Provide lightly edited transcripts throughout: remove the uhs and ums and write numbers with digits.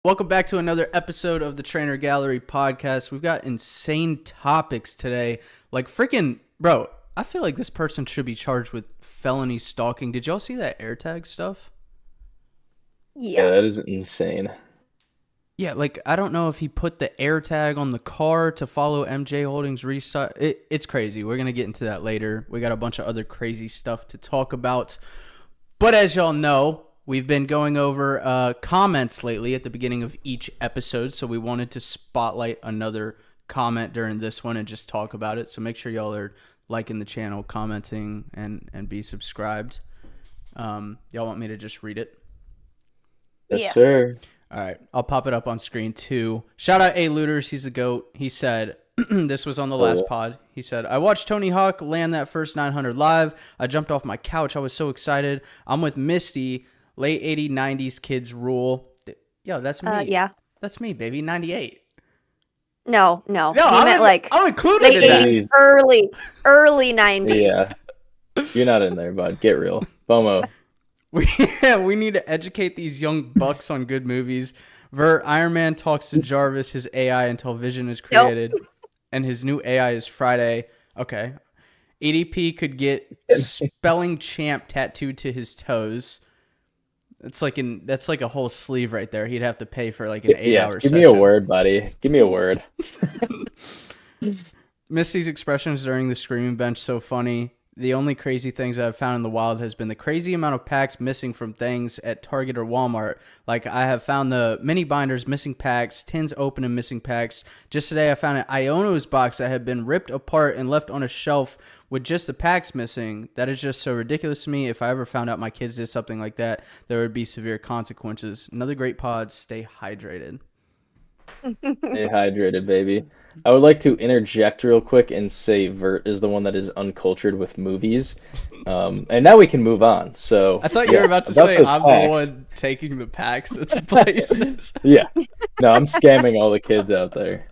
Welcome back to another episode of the Trainer Gallery podcast. We've got insane topics today. Like freaking, bro, I feel like this person should be charged with felony stalking. Did y'all see that AirTag stuff? Yeah. That is insane. Yeah, like I don't know if he put the AirTag on the car to follow MJ Holdings restart. It's crazy. We're going to get into that later. We got a bunch of other crazy stuff to talk about. But as y'all know, we've been going over comments lately at the beginning of each episode, so we wanted to spotlight another comment during this one and just talk about it. So make sure y'all are liking the channel, commenting, and be subscribed. Y'all want me to just read it? Yes, Yeah. sir. All right, I'll pop it up on screen too. Shout out A Looters, he's the GOAT. He said, this was on the last pod. He said, I watched Tony Hawk land that first 900 live. I jumped off my couch. I was so excited. I'm with Misty. Late 80s, 90s kids rule. Yo, that's me. Yeah. That's me, baby. 98. No. No, He meant like I'm included late in that. 80s, early 90s. Yeah. You're not in there, bud. Get real. FOMO. We need to educate these young bucks on good movies. Iron Man talks to Jarvis, his AI, until Vision is created. And his new AI is Friday. Okay. EDP could get spelling champ tattooed to his toes. That's like a whole sleeve right there. He'd have to pay for like an 8-hour Give session. me a word, buddy. Give me a word. Misty's expressions during the screaming bench so funny. The only crazy things I've found in the wild has been the crazy amount of packs missing from things at Target or Walmart. Like I have found the mini binders missing packs, tins open and missing packs. Just today I found an Iono's box that had been ripped apart and left on a shelf with just the packs missing. That is just so ridiculous to me. If I ever found out my kids did something like that, there would be severe consequences. Another great pod. Stay hydrated. Stay hydrated, baby. I would like to interject real quick and say Vert is the one that is uncultured with movies. And now we can move on. So I thought you were about to say the I'm packs. the one taking the packs at the places. Yeah. No, I'm scamming all the kids out there.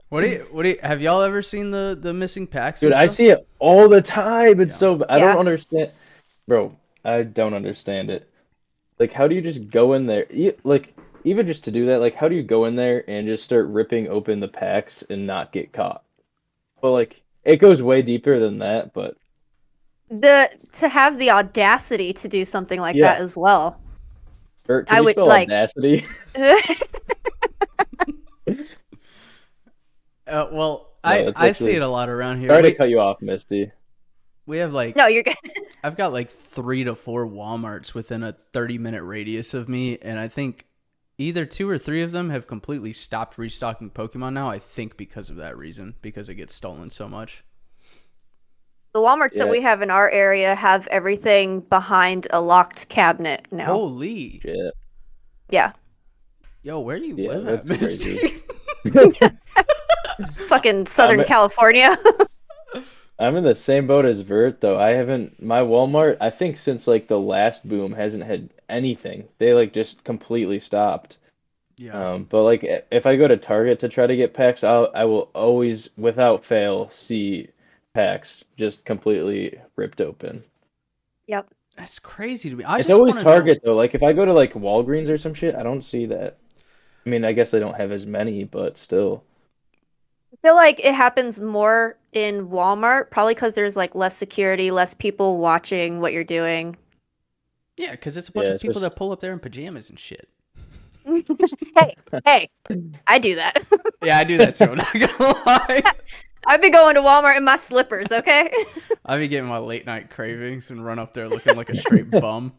What do you have y'all ever seen the missing packs? Dude, and I stuff? see it all the time. It's so I Yeah. don't understand. Bro, I don't understand it. Like, how do you just go in there? Like, even just to do that, like, how do you go in there and just start ripping open the packs and not get caught? Well, like, it goes way deeper than that, but To have the audacity to do something like Yeah. that as well. Bert, I can you would, spell like- audacity? Well, No, I that's see actually- it a lot around here. Sorry to We, cut you off, Misty. we have like No, you're good. I've got like 3 to 4 Walmarts within a 30-minute radius of me, and I think either 2 or 3 of them have completely stopped restocking Pokemon now. I think because of that reason, because it gets stolen so much. The Walmarts that Yeah. we have in our area have everything behind a locked cabinet now. Holy, Shit. Yeah. yo, where do you Yeah, live at, that's Misty? crazy. Fucking Southern I'm- California. I'm in the same boat as Vert, though. My Walmart, I think since like the last boom hasn't had anything. They like just completely stopped. Yeah. But like if I go to Target to try to get packs, I will always, without fail, see packs just completely ripped open. Yep. That's crazy to me. I It's just always wanna know- Target though. Like if I go to like Walgreens or some shit, I don't see that. I mean, I guess they don't have as many, but still. I feel like it happens more in Walmart, probably because there's like less security, less people watching what you're doing. Yeah, because it's a bunch Yeah, of it's people just- that pull up there in pajamas and shit. hey, I do that. Yeah, I do that too. I'm not gonna lie. I've been going to Walmart in my slippers, okay? I be getting my late night cravings and run up there looking like a straight bum.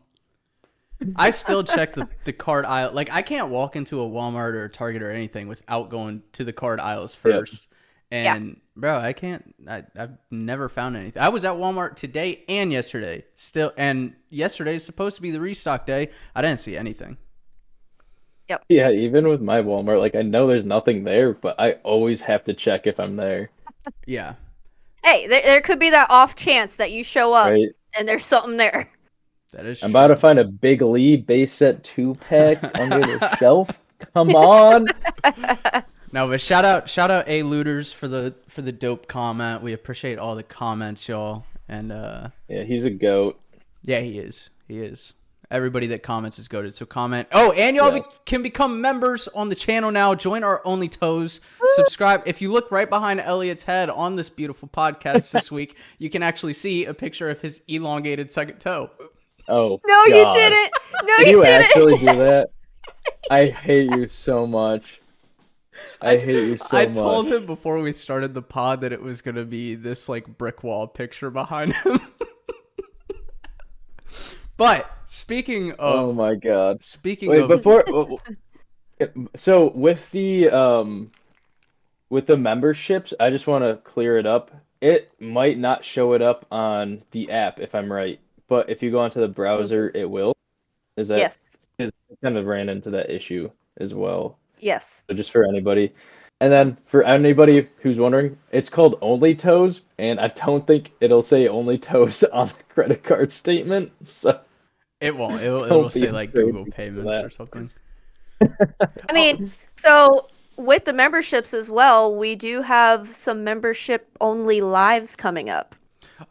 I still check the card aisle. Like I can't walk into a Walmart or a Target or anything without going to the card aisles first. And bro, I can't. I've never found anything. I was at Walmart today and yesterday. Still, and yesterday is supposed to be the restock day. I didn't see anything. Yeah, even with my Walmart, like I know there's nothing there, but I always have to check if I'm there, Yeah. Hey, there could be that off chance that you show up right? and there's something there. That is I'm about to find a Big Lee base set 2-pack under the shelf. Come on. No, but shout out A Looters for the dope comment. We appreciate all the comments, y'all. And Yeah, he's a goat. yeah, he is. Everybody that comments is goated. So comment. Oh, and y'all Yes. can become members on the channel now. Join our Only Toes. Subscribe. If you look right behind Elliot's head on this beautiful podcast this week, you can actually see a picture of his elongated second toe. Oh, No, God. you didn't. No, Did you you didn't. actually do that? I hate you so much. I hate you so I much. told him before we started the pod that it was going to be this like brick wall picture behind him. But speaking Oh of, my God. speaking Wait, of, before. So with the memberships, I just want to clear it up. It might not show it up on the app if I'm right, but if you go onto the browser, it will. Is that? Yes. I kind of ran into that issue as well. Yes. So just for anybody. And then for anybody who's wondering, it's called Only Toes, and I don't think it'll say Only Toes on the credit card statement. So it won't. It'll don't be say like afraid Google to do Payments that. or something. I mean, so with the memberships as well, we do have some membership only lives coming up.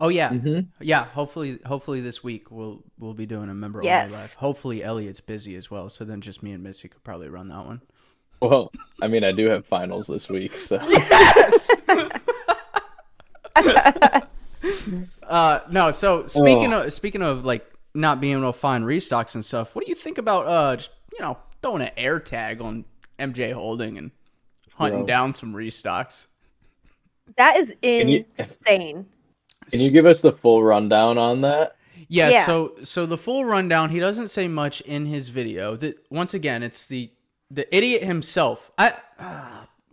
Oh yeah, Mhm. yeah. Hopefully this week we'll be doing a member only Yes. live. Hopefully Elliot's busy as well, so then just me and Missy could probably run that one. Well, I mean, I do have finals this week, so Yes. No. So speaking of like not being able to find restocks and stuff, what do you think about just throwing an air tag on MJ Holding and hunting Bro. down some restocks? That is you- insane. can you give us the full rundown on that? Yeah, Yeah. so the full rundown, he doesn't say much in his video. That once again, it's the idiot himself.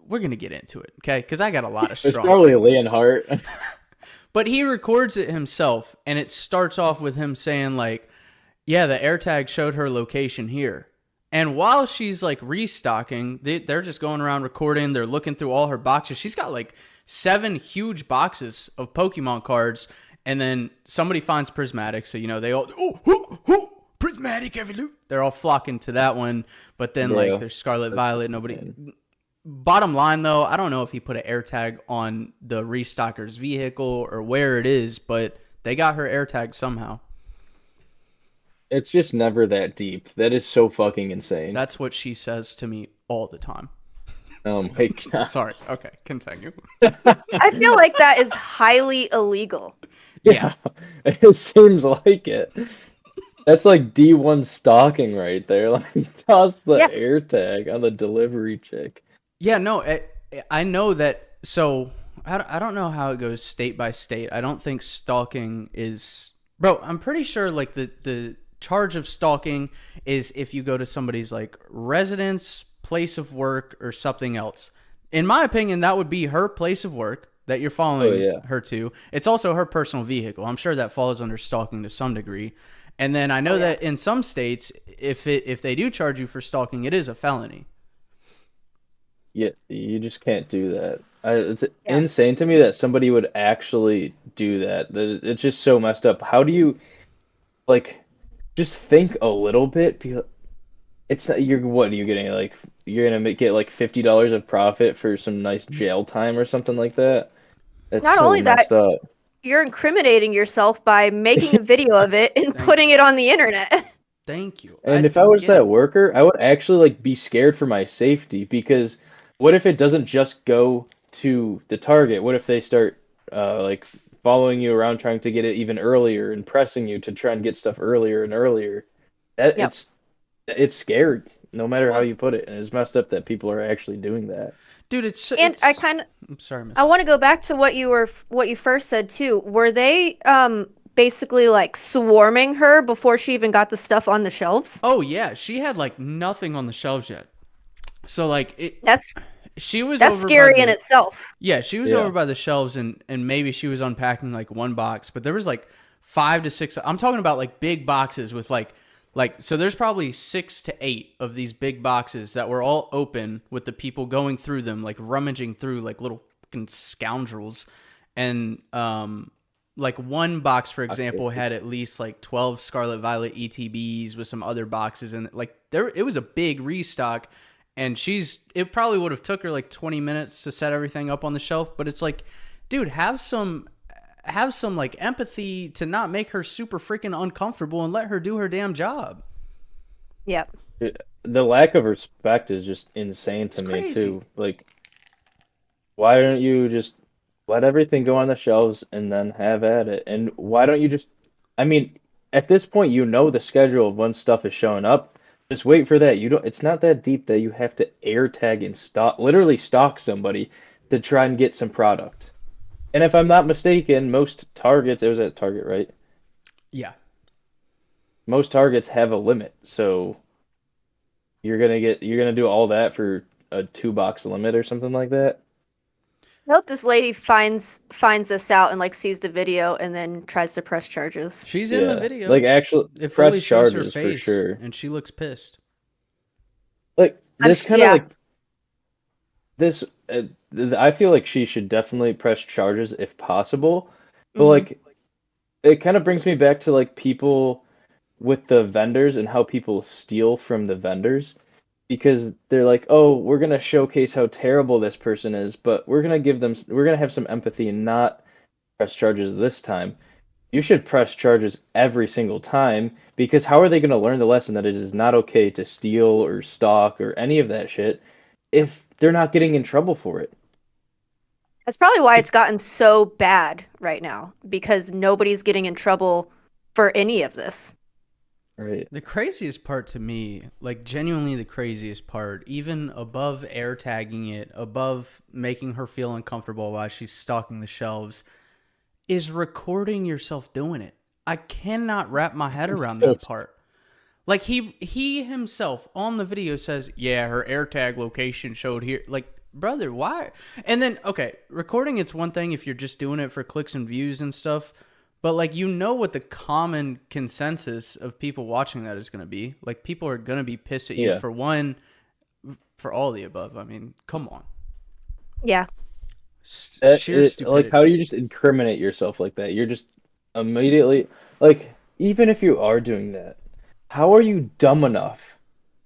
We're gonna get into it, okay? Because I got a lot of It's strong probably feelings. Leonhardt. But he records it himself, and it starts off with him saying like, "Yeah, the AirTag showed her location here." And while she's like restocking, they're just going around recording. They're looking through all her boxes. She's got like 7 huge boxes of Pokemon cards. And then somebody finds Prismatic, so they all Prismatic Evolute. They're all flocking to that one, but then Yeah. like there's Scarlet Violet. Nobody. Bottom line though, I don't know if he put an AirTag on the restocker's vehicle or where it is, but they got her AirTag somehow. It's just never that deep. That is so fucking insane. That's what she says to me all the time. Oh my God. Sorry. Okay, continue. I feel like that is highly illegal. Yeah, it seems like it. That's like D1 stalking right there. Like, toss the Yeah. air tag on the delivery chick. Yeah, no, I know that. So I don't know how it goes state by state. I don't think stalking is, bro. I'm pretty sure like the charge of stalking is if you go to somebody's like residence, place of work, or something else. In my opinion, that would be her place of work that you're following her to. It's also her personal vehicle. I'm sure that falls under stalking to some degree. And then I know that in some states, if they do charge you for stalking, it is a felony. Yeah, you just can't do that. It's insane to me that somebody would actually do that. It's just so messed up. How do you, like, just think a little bit? Because it's not, what are you getting? Like, you're gonna get like $50 of profit for some nice jail time or something like that? That's Not so only that, messed up. You're incriminating yourself by making a video of it and putting it on the internet. Thank you. And if I was that worker, I would actually like be scared for my safety, because what if it doesn't just go to the target? What if they start like following you around trying to get it even earlier and pressing you to try and get stuff earlier and earlier? It's scary, no matter how you put it, and it's messed up that people are actually doing that. Dude, I'm sorry, Miss. I want to go back to what you first said too. Were they basically like swarming her before she even got the stuff on the shelves? Oh yeah, she had like nothing on the shelves yet. So like That's over scary in itself. Yeah, she was over by the shelves and maybe she was unpacking like one box, but there was like 5 to 6. I'm talking about like big boxes with like so there's probably 6 to 8 of these big boxes that were all open with the people going through them, like rummaging through like little fucking scoundrels. And like one box, for example, had at least like 12 Scarlet Violet ETBs with some other boxes, and like it was a big restock. And it probably would have took her like 20 minutes to set everything up on the shelf, but it's like, dude, have some have some like empathy to not make her super freaking uncomfortable and let her do her damn job. Yep. The lack of respect is just insane It's to me crazy. too. Like, why don't you just let everything go on the shelves and then have at it? And why don't you just, I mean, at this point, you know the schedule of when stuff is showing up. Just wait for that. You don't, it's not that deep that you have to air tag and literally stalk somebody to try and get some product. And if I'm not mistaken, most Targets, it was at Target, right? Yeah. Most Targets have a limit. So you're gonna do all that for a 2 box limit or something like that? I hope this lady finds us out and like sees the video and then tries to press charges. She's in the Yeah. video. Like actual It fully press shows her charges for face sure. and she looks pissed. Like this kind of Yeah. like this I feel like she should definitely press charges if possible. But Hmm. like it kind of brings me back to like people with the vendors and how people steal from the vendors because they're like, "Oh, we're going to showcase how terrible this person is, but we're going to have some empathy and not press charges this time." You should press charges every single time because how are they going to learn the lesson that it is not okay to steal or stalk or any of that shit if they're not getting in trouble for it? That's probably why it's gotten so bad right now because nobody's getting in trouble for any of this. Right. The craziest part to me, like genuinely the craziest part, even above air tagging it, above making her feel uncomfortable while she's stocking the shelves, is recording yourself doing it. I cannot wrap my head It's around so that part. Like he himself on the video says, "Yeah, her AirTag location showed here." Like, brother, why? And then okay, recording it's one thing if you're just doing it for clicks and views and stuff, but like you know what the common consensus of people watching that is going to be. Like people are going to be pissed at you Yeah. for one, for all the above. I mean, come on. Yeah. Sheer Like, how stupidity. do you just incriminate yourself like that? You're just immediately like, even if you are doing that, how are you dumb enough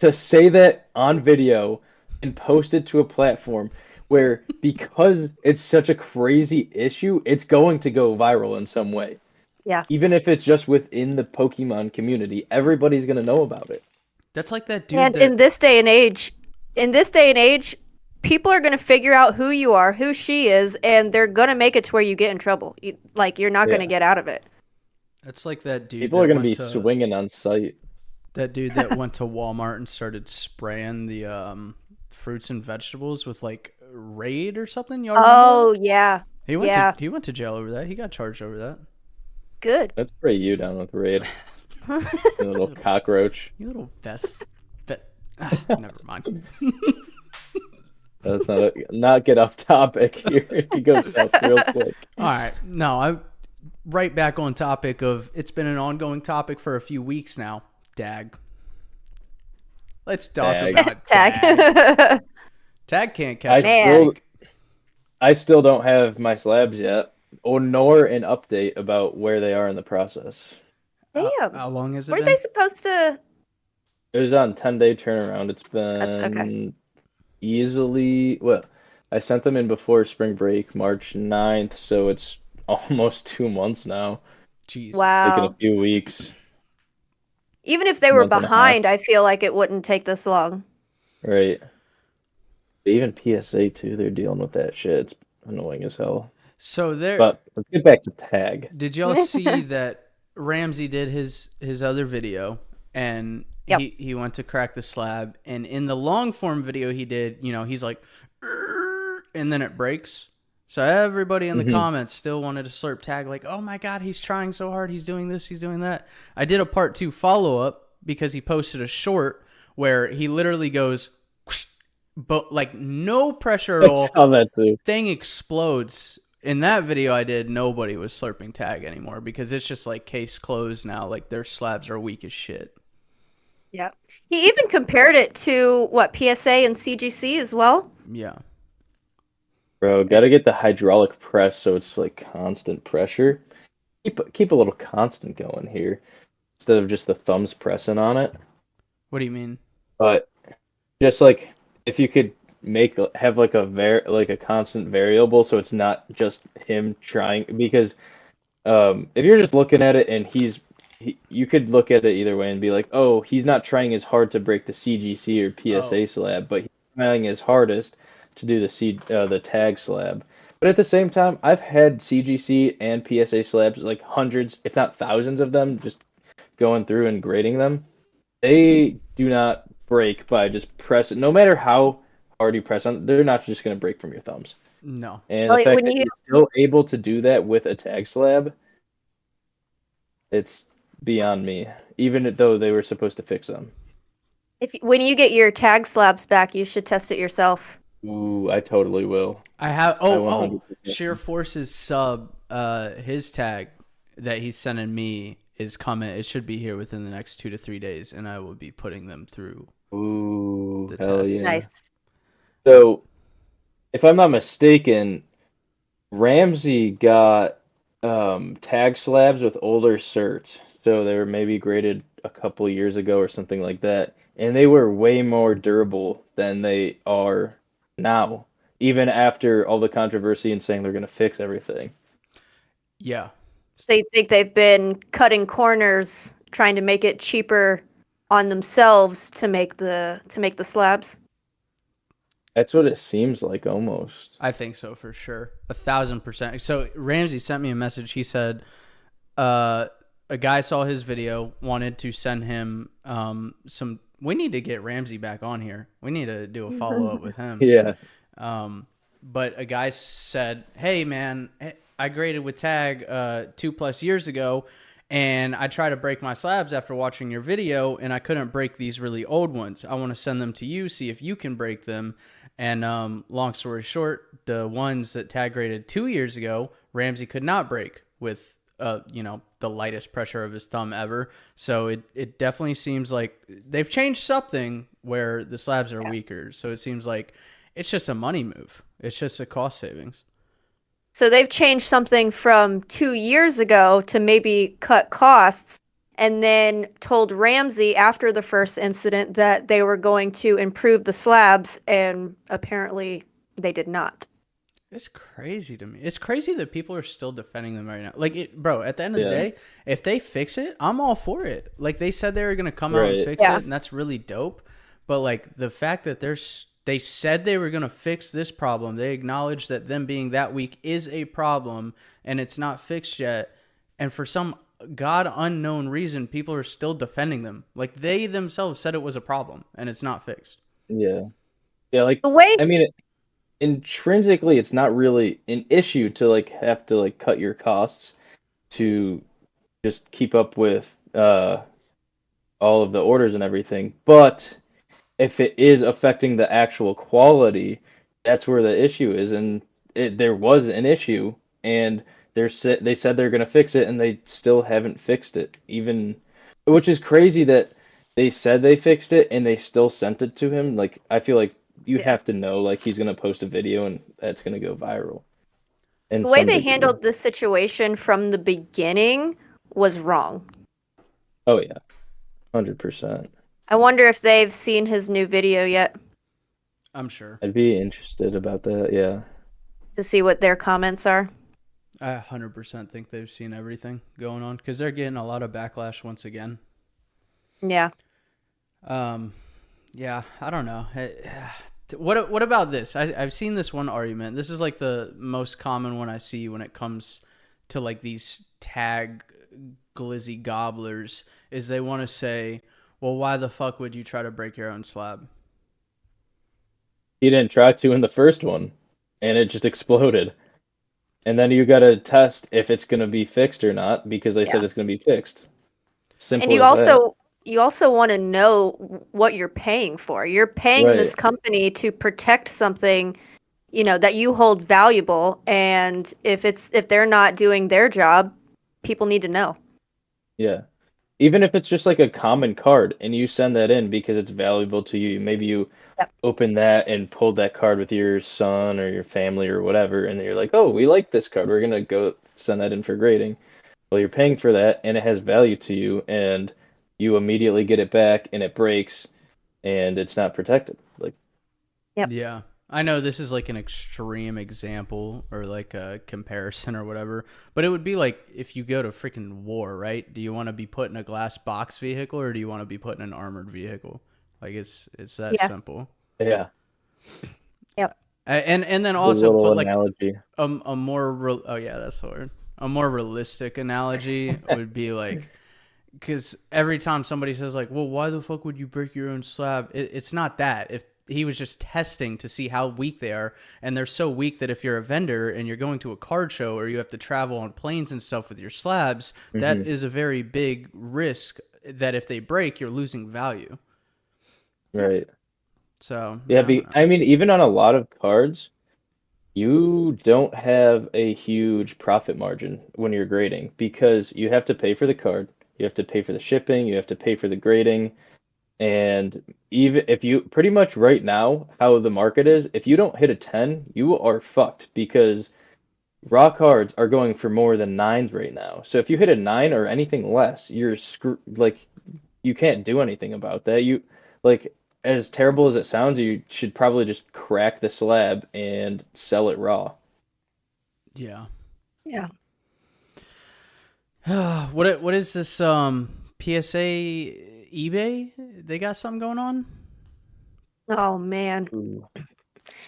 to say that on video and post it to a platform where because it's such a crazy issue, it's going to go viral in some way. Yeah. Even if it's just within the Pokemon community, everybody's gonna know about it. That's like that dude And that in this day and age, people are going to figure out who you are, who she is, and they're going to make it to where you get in trouble. Like you're not going to Yeah. get out of it. that's like that dude People are that gonna went be to swinging on site. that dude that went to Walmart and started spraying the fruits and vegetables with like Raid or something. Y'all remember Oh, that? yeah. Yeah. He went to jail over that. He got charged over that. Good. Let's spray you down with Raid, you little cockroach. You little never mind. Let's not get off topic here. He goes south real quick. All right, no, I right back on topic of it's been an ongoing topic for a few weeks now. Dag. Let's talk Dag. about Tag. Tag. Tag can't catch I a Man. break. I still don't have my slabs yet, or nor an update about where they are in the process. Damn. How long has it Weren't been? they supposed to? It was on 10-day turnaround. It's That's okay. been easily, well, I sent them in before spring break, March 9th, so it's almost 2 months now. Jeez. Taking a Wow. few weeks, Even if they were month and a half, behind, I feel like it wouldn't take this long. right? Even PSA too, they're dealing with that shit. It's annoying as hell. So there. But let's get back to tag. Did y'all see that Ramsey did his other video and Yep. he went to crack the slab, and in the long form video he did, you know, he's like "Err," and then it breaks. So everybody in the Mhm. comments still wanted to slurp Tag like, "Oh my god, he's trying so hard. He's doing this, he's doing that." I did a part 2 follow-up because he posted a short where he literally goes "Whoosh," but like no pressure at I all. saw that too. Thing explodes. In that video I did, nobody was slurping Tag anymore because it's just like case closed now. Like their slabs are weak as shit. Yeah. He even compared it to what PSA and CGC as well. Yeah. Bro, gotta get the hydraulic press so it's like constant pressure. Keep a little constant going here instead of just the thumbs pressing on it. What do you mean? But just like if you could have like a constant variable so it's not just him trying because if you're just looking at it and you could look at it either way and be like, oh, he's not trying as hard to break the CGC or PSA Oh, slab, but he's trying his hardest to do the tag slab. But at the same time, I've had CGC and PSA slabs, like hundreds, if not thousands of them, just going through and grading them. They do not break by just pressing. No matter how hard you press on, they're not just going to break from your thumbs. no. And the Like fact when that you you're still able to do that with a tag slab, it's beyond me. Even though they were supposed to fix them. when you get your tag slabs back, you should test it yourself. Ooh, I totally will. I have. I Oh, 100%. Sheer Force's sub. His tag that he's sending me is coming. It should be here within the next 2 to 3 days, and I will be putting them through Ooh, the hell test. yeah. Nice. So, if I'm not mistaken, Ramsey got tag slabs with older certs. So they were maybe graded a couple years ago or something like that. And they were way more durable than they are now, even after all the controversy and saying they're going to fix everything. Yeah. So you think they've been cutting corners, trying to make it cheaper on themselves to make the slabs? That's what it seems like almost. I think so for sure. 1,000%. So Ramsey sent me a message. He said, a guy saw his video, wanted to send him some. We need to get Ramsey back on here. We need to do a follow up with him. Yeah. But a guy said, "Hey man, I graded with Tag 2+ years ago, and I tried to break my slabs after watching your video, and I couldn't break these really old ones. I want to send them to you, see if you can break them." And long story short, the ones that Tag graded 2 years ago, Ramsey could not break with the lightest pressure of his thumb ever. So it definitely seems like they've changed something where the slabs are weaker. So it seems like it's just a money move. It's just a cost savings. So they've changed something from 2 years ago to maybe cut costs, and then told Ramsey after the first incident that they were going to improve the slabs, and apparently they did not. It's crazy to me. It's crazy that people are still defending them right now. Like, bro, at the end of the Yeah. day, if they fix it, I'm all for it. Like, they said they were going to come out and Right. fix Yeah. it, and that's really dope. But, like, the fact that they said they were going to fix this problem, they acknowledged that them being that weak is a problem, and it's not fixed yet. And for some God unknown reason, people are still defending them. Like, they themselves said it was a problem, and it's not fixed. Yeah. Yeah, like The way I mean, intrinsically it's not really an issue to like have to like cut your costs to just keep up with all of the orders and everything. But if it is affecting the actual quality, that's where the issue is. And there was an issue, and they said they're going to fix it, and they still haven't fixed it. Even, which is crazy that they said they fixed it and they still sent it to him. Like, I feel like you Yeah. have to know, like, he's going to post a video and that's going to go viral. And the way they handled the situation from the beginning was wrong. Oh yeah, 100%. I wonder if they've seen his new video yet I'm sure. I'd be interested about that. Yeah. to see what their comments are. I 100% think they've seen everything going on because they're getting a lot of backlash once again. Yeah. Yeah, I don't know. What about this? I've seen this one argument. This is like the most common one I see when it comes to like these tag glizzy gobblers is they want to say, well, why the fuck would you try to break your own slab? He didn't try to in the first one, and it just exploded. And then you got to test if it's going to be fixed or not because they said Yeah. it's going to be fixed. Simple And as that. you also want to know what you're paying for. You're paying this company to protect something, that you hold valuable, and if they're not doing their job, people need to know. Yeah. Even if it's just like a common card and you send that in because it's valuable to you, maybe you Yep. open that and pulled that card with your son or your family or whatever, and you're like, oh, we like this card. We're going to go send that in for grading. Well, you're paying for that and it has value to you, and you immediately get it back and it breaks and it's not protected. Like, Yep. Yeah. I know this is like an extreme example or like a comparison or whatever, but it would be like if you go to freaking war, right? Do you want to be put in a glass box vehicle or do you want to be put in an armored vehicle? Like it's that Yeah. simple. Yeah, Yep. And then the also, little but like analogy. a more oh yeah, that's the word. A more realistic analogy would be like because every time somebody says like, "Well, why the fuck would you break your own slab?" It's not that. If he was just testing to see how weak they are, and they're so weak that if you're a vendor and you're going to a card show or you have to travel on planes and stuff with your slabs, that Hmm. is a very big risk. That if they break, you're losing value. Right. So Yeah, I don't know. I mean, even on a lot of cards, you don't have a huge profit margin when you're grading because you have to pay for the card, you have to pay for the shipping, you have to pay for the grading, and even if you pretty much right now, how the market is, if you don't hit a 10, you are fucked because raw cards are going for more than nines right now. So if you hit a nine or anything less, you're like you can't do anything about that. You like as terrible as it sounds, you should probably just crack the slab and sell it raw. Yeah. Yeah. What is this PSA eBay? They got something going on? Oh man. Ooh, I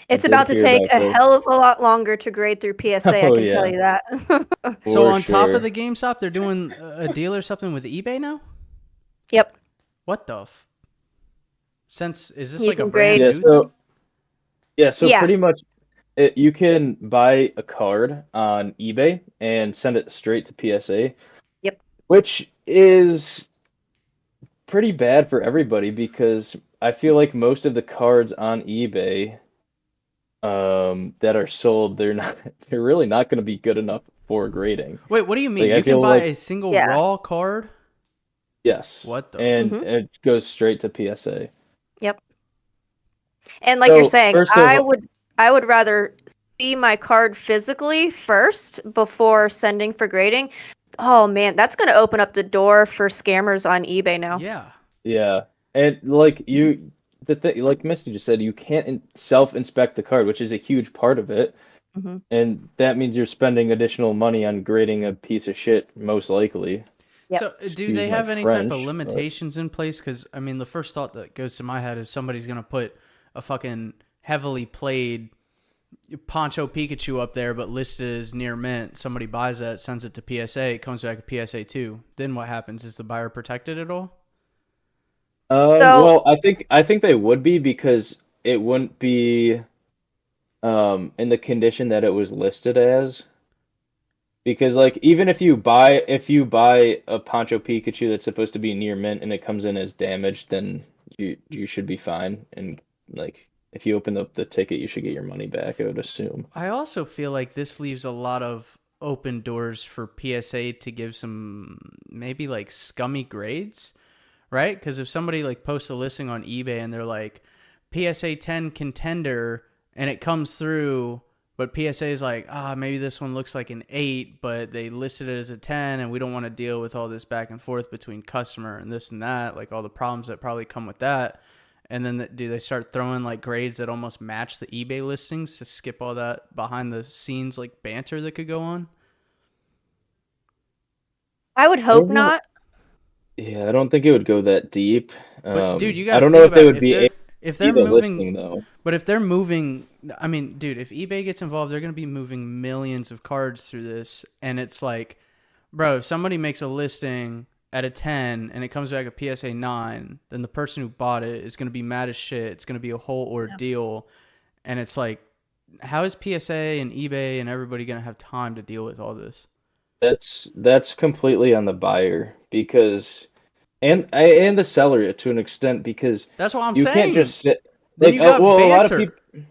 It's did about to hear take about a this. hell of a lot longer to grade through PSA, I Oh can tell yeah, you that. So for on top of sure. the GameStop, they're doing a deal or something with eBay now? Yep. What the since is this You like a can brand grade. Yeah, new thing? so Yeah. pretty much you can buy a card on eBay and send it straight to PSA, Yep. which is pretty bad for everybody because I feel like most of the cards on eBay that are sold, they're really not going to be good enough for grading. Wait, what do you mean? Like I You can feel buy like a single Yeah. raw card? yes, What the? and Hmm. it goes straight to PSA. Yep. And like you're So saying, first of all, I would rather see my card physically first before sending for grading. Oh man, that's going to open up the door for scammers on eBay now. Yeah. yeah, and like the thing, like Misty just said, you can't self-inspect the card, which is a huge part of it, Hmm. and that means you're spending additional money on grading a piece of shit, most likely. Yep. So do Excuse they my have any type of French, but limitations in place? Because I mean, the first thought that goes to my head is somebody's gonna put a fucking heavily played Poncho Pikachu up there, but listed as near mint. Somebody buys that, sends it to PSA, it comes back to PSA two. Then what happens? Is the buyer protected at all? So well, I think they would be because it wouldn't be in the condition that it was listed as. Because like even if you buy a Poncho Pikachu that's supposed to be near mint and it comes in as damaged, then you should be fine. And like if you open up the ticket, you should get your money back, I would assume. I also feel like this leaves a lot of open doors for PSA to give some maybe like scummy grades, right? Because if somebody like posts a listing on eBay and they're like PSA 10 contender and it comes through, but PSA is like, maybe this one looks like an 8, but they listed it as a 10 and we don't want to deal with all this back and forth between customer and this and that, like all the problems that probably come with that. And then do they start throwing like grades that almost match the eBay listings to skip all that behind the scenes like banter that could go on? I would I hope don't know. not. Yeah, I don't think it would go that deep. But dude, you got I to don't know think if they about it. would be able to If see they're the moving, listing though. but if they're moving, I mean, dude, if eBay gets involved, they're going to be moving millions of cards through this, and it's like, bro, if somebody makes a listing at a 10 and it comes back a PSA 9, then the person who bought it is going to be mad as shit. It's going to be a whole ordeal, and it's like, how is PSA and eBay and everybody going to have time to deal with all this? That's completely on the buyer because and the seller to an extent because That's what I'm you can't saying. just sit Then like you got well a lot of people banter.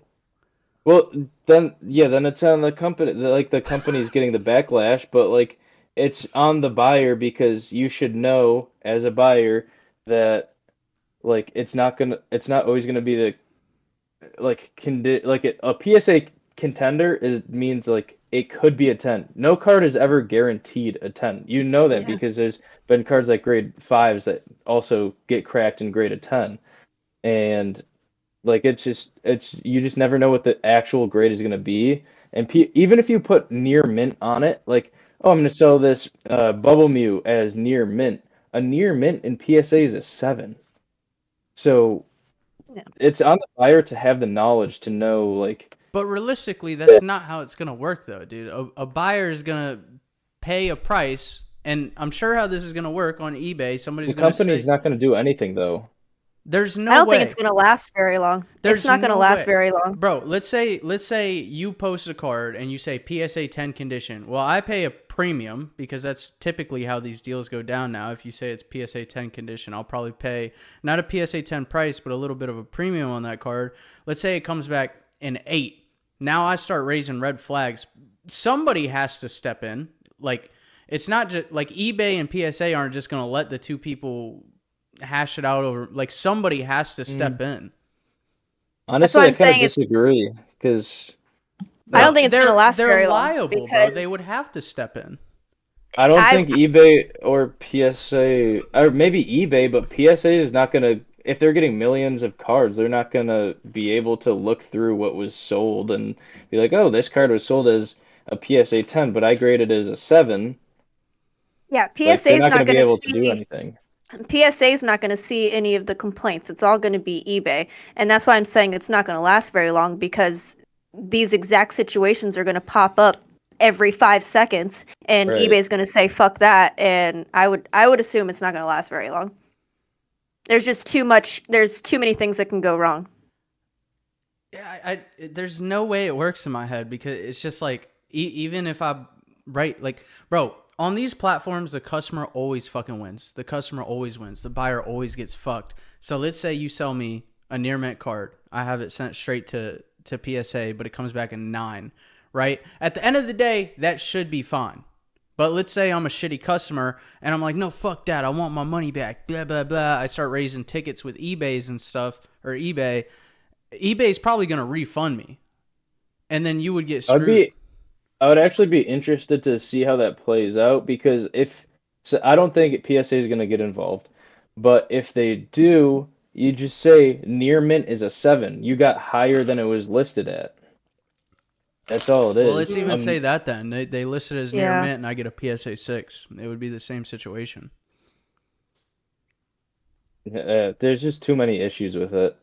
well then yeah then it's on the company like the company's getting the backlash but like it's on the buyer because you should know as a buyer that like it's not always gonna be the a PSA contender is means like it could be a 10. No card is ever guaranteed a 10. You know that Yeah. because there's been cards like grade 5s that also get cracked and grade a 10. And Like it's you just never know what the actual grade is going to be. And even if you put near mint on it, like, oh, I'm going to sell this Bubble Mew as near mint. A near mint in PSA is a 7. So Yeah. it's on the buyer to have the knowledge to know, like, But realistically, that's not how it's gonna work, though, dude. A buyer is gonna pay a price, and I'm sure how this is gonna work on eBay. Somebody's the gonna company's say, not going to do anything though. "There's I no don't think it's way." going to last very long. It's There's not going to no last way. very long. Bro, let's say you post a card and you say PSA 10 condition. Well, I pay a premium because that's typically how these deals go down now. If you say it's PSA 10 condition, I'll probably pay not a PSA 10 price, but a little bit of a premium on that card. Let's say it comes back an 8. Now I start raising red flags. Somebody has to step in. Like, it's not just like eBay and PSA aren't just going to let the two people hash it out over. Like, somebody has to step in. That's Honestly, why I I'm kind of saying it's. disagree because I don't think it's going to last They're very long liable, bro. because They would have to step in. I don't I think eBay or PSA, or maybe eBay, but PSA is not gonna, if they're getting millions of cards, they're not gonna be able to look through what was sold and be like, oh, this card was sold as a PSA 10, but I graded it as a 7. yeah, Like, PSA they're is not not gonna be going to able to do see. anything. PSA is not going to see any of the complaints. It's all going to be eBay. And that's why I'm saying it's not going to last very long because these exact situations are going to pop up every 5 seconds and Right. eBay is going to say fuck that, and I would assume it's not going to last very long. There's too many things that can go wrong. Yeah, there's no way it works in my head because it's just like even if I right like bro on these platforms the customer always fucking wins. The customer always wins. The buyer always gets fucked. So let's say you sell me a near mint card. I have it sent straight to PSA, but it comes back a 9. Right? At the end of the day, that should be fine. But let's say I'm a shitty customer and I'm like, no, fuck that. I want my money back. Blah, blah, blah. I start raising tickets with eBays and stuff, or eBay. eBay's probably going to refund me. And then you would get I'd screwed. be, I would actually be interested to see how that plays out because if, so I don't think PSA is gonna get involved, but if they do, you just say near mint is a 7. You got higher than it was listed at. That's all it Well, is. let's even say that then. They list it as near Yeah. mint and I get a PSA 6. It would be the same situation. There's just too many issues with it.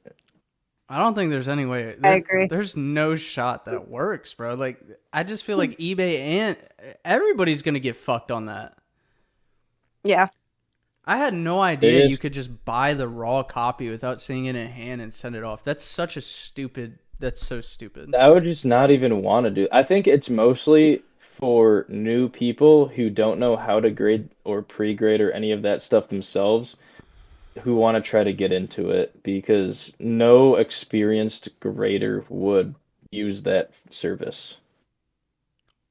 I don't think there's any way. I agree. There's no shot that works, bro. Like, I just feel like eBay and everybody's going to get fucked on that. Yeah. I had no idea is- you could just buy the raw copy without seeing it in hand and send it off. That's such a stupid. That's so stupid. I would just not even want to do. I think it's mostly for new people who don't know how to grade or pre-grade or any of that stuff themselves, who want to try to get into it because no experienced grader would use that service.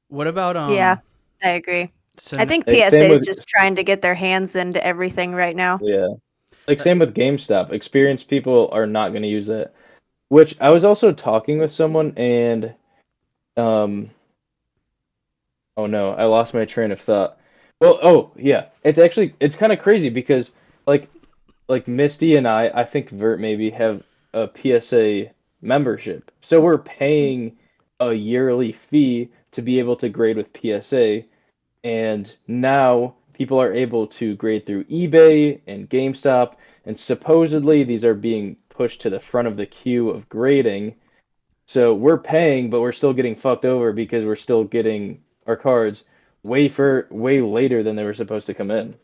What about Yeah. I agree. I think Like, PSA same is with- just trying to get their hands into everything right now. Yeah. Like same with GameStop. Experienced people are not going to use that. Which I was also talking with someone and um oh no, I lost my train of thought. Well, oh yeah. It's kind of crazy because like Misty and I think Vert maybe have a PSA membership. So we're paying a yearly fee to be able to grade with PSA. And now people are able to grade through eBay and GameStop, and supposedly these are being pushed to the front of the queue of grading. So we're paying, but we're still getting fucked over because we're still getting our cards way later than they were supposed to come in,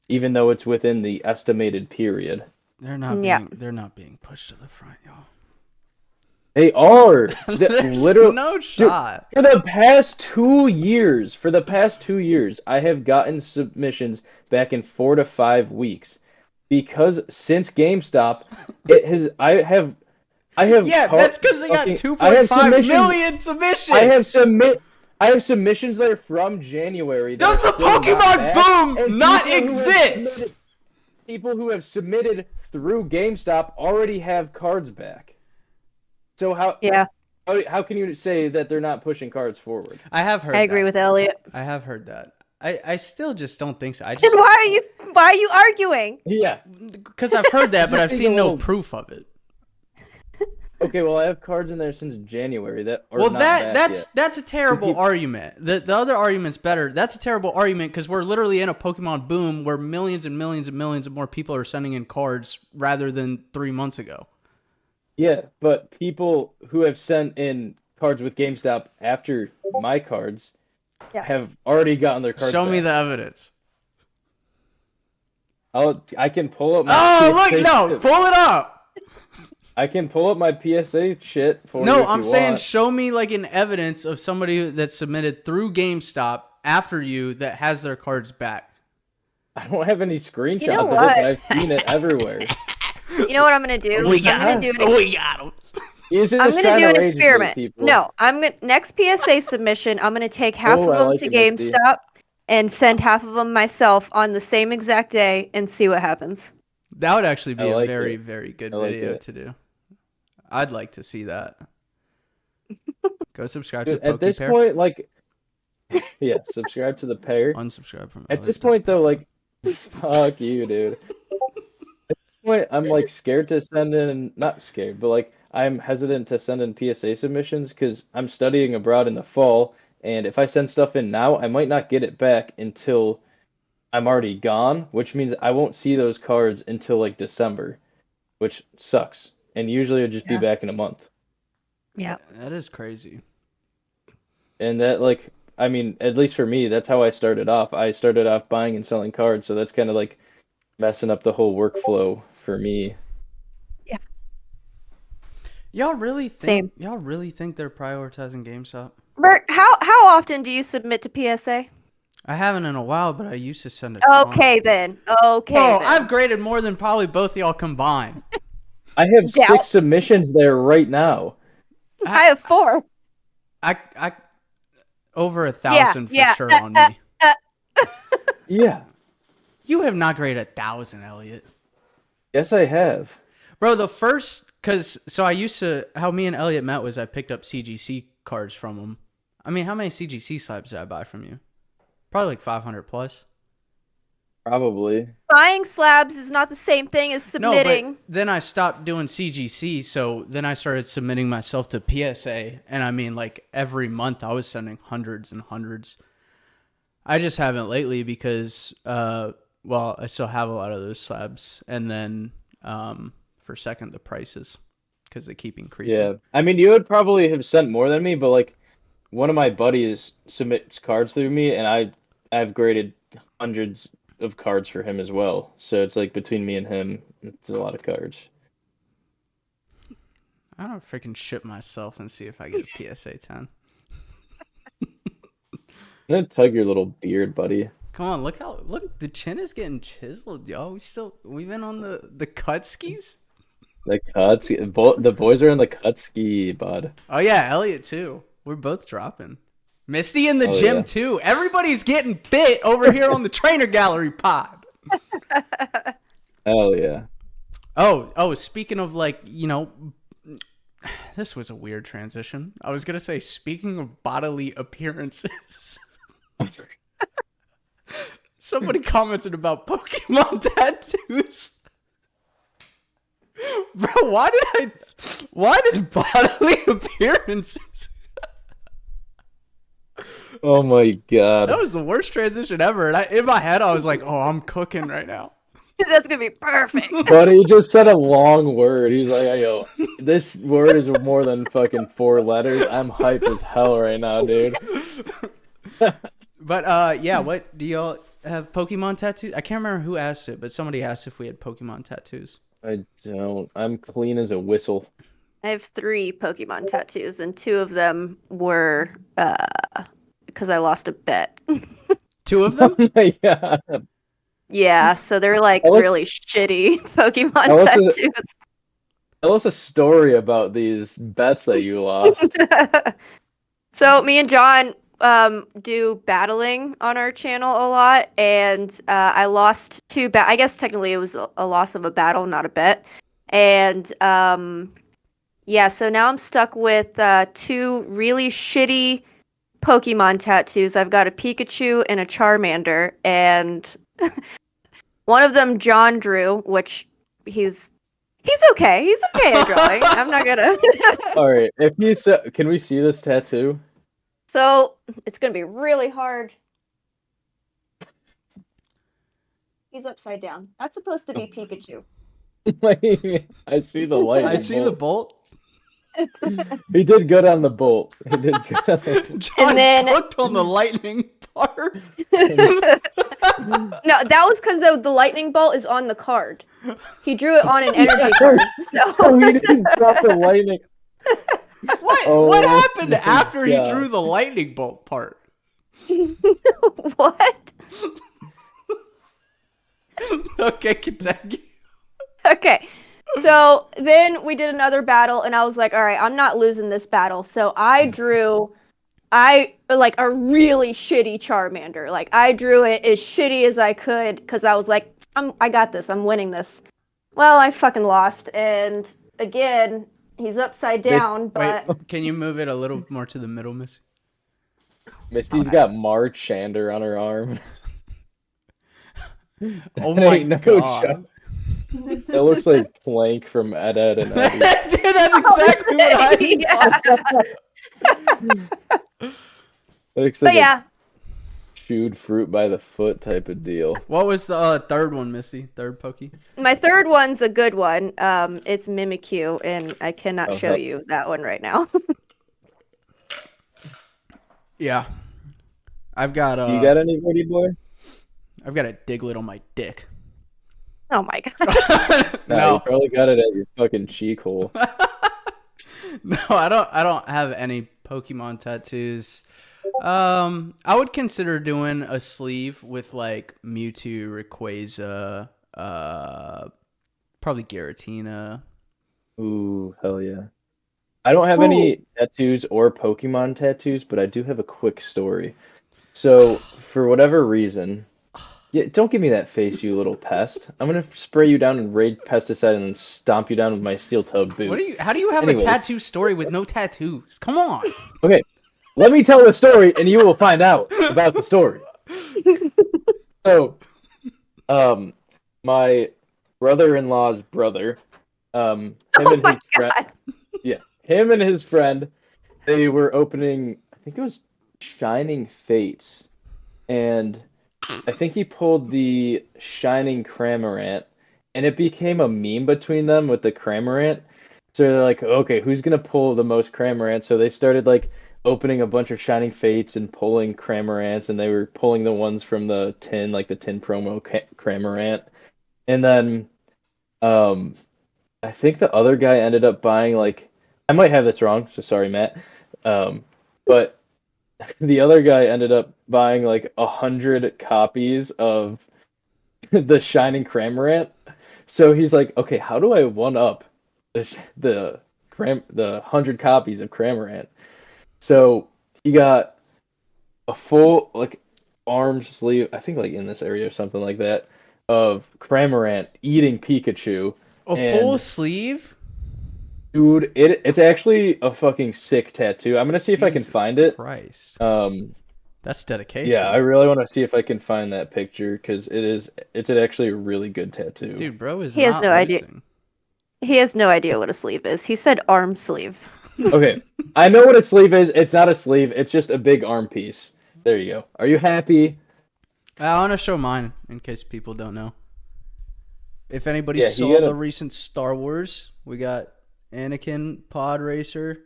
even though it's within the estimated period. They're not being. Yeah. They're not being pushed to the front, y'all. They are. There's Literally, no Dude, shot. for the past 2 years, I have gotten submissions back in 4 to 5 weeks because since GameStop, it has. I have. Yeah, that's because they got fucking- 2.5 million submissions. I have submissions that are from January. that Does are the still not Pokemon back, Boom and not people who have exist? people who have submitted through GameStop already have cards back. So Yeah. how can you say that they're not pushing cards forward? I have heard. I agree that. with Elliot. I have heard that. I still just don't think so. I Then just why are you arguing? Yeah. because I've heard that, but I've Just seen being a no little- proof of it. Okay, well, I have cards in there since January that are Well, not back yet. that's a terrible you- argument. The other argument's better. That's a terrible argument because we're literally in a Pokemon boom where millions and millions and millions of more people are sending in cards rather than 3 months ago. Yeah, but people who have sent in cards with GameStop after my cards Yeah. have already gotten their cards Show me back. the evidence. I can pull up my Oh, PSA look, no, shit. pull it up. I can pull up my PSA shit for you No, if I'm you saying want. show me like an evidence of somebody that submitted through GameStop after you that has their cards back. I don't have any screenshots You know of it, what? but I've seen it everywhere. You know what I'm gonna do? We I'm got gonna him. do an We got him. You should I'm just gonna try do to an rage bait experiment. people. No, I'm gonna next PSA submission. I'm gonna take half Oh, of I them like to it, Misty. GameStop and send half of them myself on the same exact day and see what happens. That would actually be I a like very, it. very good I like video it. to do. I'd like to see that. Go subscribe Dude, to at this PokePair. point, like, yeah, subscribe to the pair. Unsubscribe from At Elliot this Does point, though, Podcast. like, fuck you, dude. At this point, I'm like scared to send in, not scared, but like I'm hesitant to send in PSA submissions because I'm studying abroad in the fall, and if I send stuff in now, I might not get it back until I'm already gone, which means I won't see those cards until like December, which sucks. And usually it'll just be Yeah. back in a month. Yeah. That is crazy. And that, like, I mean, at least for me, that's how I started off. I started off buying and selling cards, so that's kind of like messing up the whole workflow for me. Y'all really Same. think they're prioritizing GameStop? Bert, how often do you submit to PSA? I haven't in a while, but I used to send a ton. Okay then. Okay. Bro, then. I've graded more than probably both of y'all combined. I have Doubt. 6 submissions there right now. I have 4. I over 1,000 for yeah, sure on me. Yeah. You have not graded 1,000, Elliot. Yes, I have. Bro, the first, so I used to, how me and Elliot met was I picked up CGC cards from him. I mean, how many CGC slabs did I buy from you? Probably like 500 plus. Probably. Buying slabs is not the same thing as submitting. No, but then I stopped doing CGC, so then I started submitting myself to PSA, and I mean, like, every month I was sending hundreds and hundreds. I just haven't lately because, well, I still have a lot of those slabs, and then for second, the prices, because they keep increasing. Yeah. I mean, you would probably have sent more than me, but like one of my buddies submits cards through me, and I've graded hundreds of cards for him as well. So it's like between me and him, it's a lot of cards. I don't freaking ship myself and see if I get a PSA 10. I'm gonna tug your little beard, buddy. Come on, look, the chin is getting chiseled, yo. We've been on the cut skis. The cuts, the boys are in the cut ski, bud. Oh yeah, Elliot too. We're both dropping. Misty in the gym yeah. too. Everybody's getting fit over here on the Trainer Gallery pod. Hell yeah. Oh, speaking of like, this was a weird transition. I was gonna say, speaking of bodily appearances. Somebody commented about Pokemon tattoos. Bro, why did bodily appearances? Oh my god. That was the worst transition ever. And in my head, I was like, oh, I'm cooking right now. That's gonna be perfect. But he just said a long word. He's like, yo, this word is more than fucking 4 letters. I'm hype as hell right now, dude. But yeah, what do y'all have Pokemon tattoos? I can't remember who asked it, but somebody asked if we had Pokemon tattoos. I don't. I'm clean as a whistle. I have 3 Pokemon tattoos, and 2 of them were because I lost a bet. 2 of them? Oh my god. Yeah, so they're like Tell us- really shitty Pokemon Tell us a- tattoos. Tell us a story about these bets that you lost. So me and John do battling on our channel a lot, and I lost 2 I guess technically it was a loss of a battle, not a bet. And yeah, so now I'm stuck with 2 really shitty Pokemon tattoos. I've got a Pikachu and a Charmander, and one of them John drew, which he's He's okay. He's okay at drawing. I'm not gonna. All right, if you can we see this tattoo? So it's gonna be really hard. He's upside down. That's supposed to be Pikachu. I see the light. I see the bolt. He did good on the bolt. He did good on the... John And then- cooked on the lightning part. No, that was because the lightning bolt is on the card. He drew it on an energy card. So So he didn't drop the lightning. What? Oh What happened my after he God. drew the lightning bolt part? what? Okay, continue. Okay. So then we did another battle, and I was like, all right, I'm not losing this battle. So I drew like a really shitty Charmander. Like I drew it as shitty as I could because I was like, I got this. I'm winning this. Well, I fucking lost, and again, he's upside down. But Wait, can you move it a little more to the middle, Miss? Misty's got Marchander on her arm. Oh That my ain't no god. shot. It looks like Plank from Ed, Edd and Eddy. Dude, that's exactly what I Yeah. It looks But like yeah, a chewed fruit by the foot type of deal. What was the third one, Missy? Third Pokey? my third one's a good one. It's Mimikyu, and I cannot Oh, show hell. you that one right now. Yeah. I've got You got any, Woody boy? I've got a Diglett on my dick. Oh my god. Nah, No. you probably got it at your fucking cheek hole. No, I don't have any Pokemon tattoos. I would consider doing a sleeve with like Mewtwo, Rayquaza, probably Giratina. Ooh, hell yeah. I don't have any tattoos or Pokemon tattoos, but I do have a quick story. So, for whatever reason, yeah, don't give me that face, you little pest. I'm gonna spray you down in Raid pesticide and then stomp you down with my steel toe boot. How do you have Anyway. a tattoo story with no tattoos? Come on. Okay, let me tell the story and you will find out about the story. So, my brother-in-law's brother, him Oh and my his friend, god. yeah, him and his friend, they were opening, I think it was Shining Fates, and I think he pulled the Shining Cramorant, and it became a meme between them with the Cramorant. So they're like, okay, who's gonna pull the most Cramorant? So they started like opening a bunch of Shining Fates and pulling Cramorants, and they were pulling the ones from the tin, like the tin promo Cramorant. And then, I think the other guy ended up buying like, I might have this wrong, so sorry, Matt. But the other guy ended up buying like 100 copies of the Shining Cramorant. So he's like, okay, how do I one up the 100 copies of Cramorant? So he got a full like arm sleeve, I think like in this area or something like that, of Cramorant eating Pikachu. A And- full sleeve? Dude, it's actually a fucking sick tattoo. I'm gonna see if I can Jesus find it. Christ. Um, That's dedication. yeah, I really want to see if I can find that picture because it's actually a really good tattoo. Dude, bro is He has not no idea. racing. He has no idea what a sleeve is. He said arm sleeve. Okay, I know what a sleeve is. It's not a sleeve. It's just a big arm piece. There you go. Are you happy? I want to show mine in case people don't know. If anybody Yeah, he saw had a- the recent Star Wars, we got Anakin Pod Racer,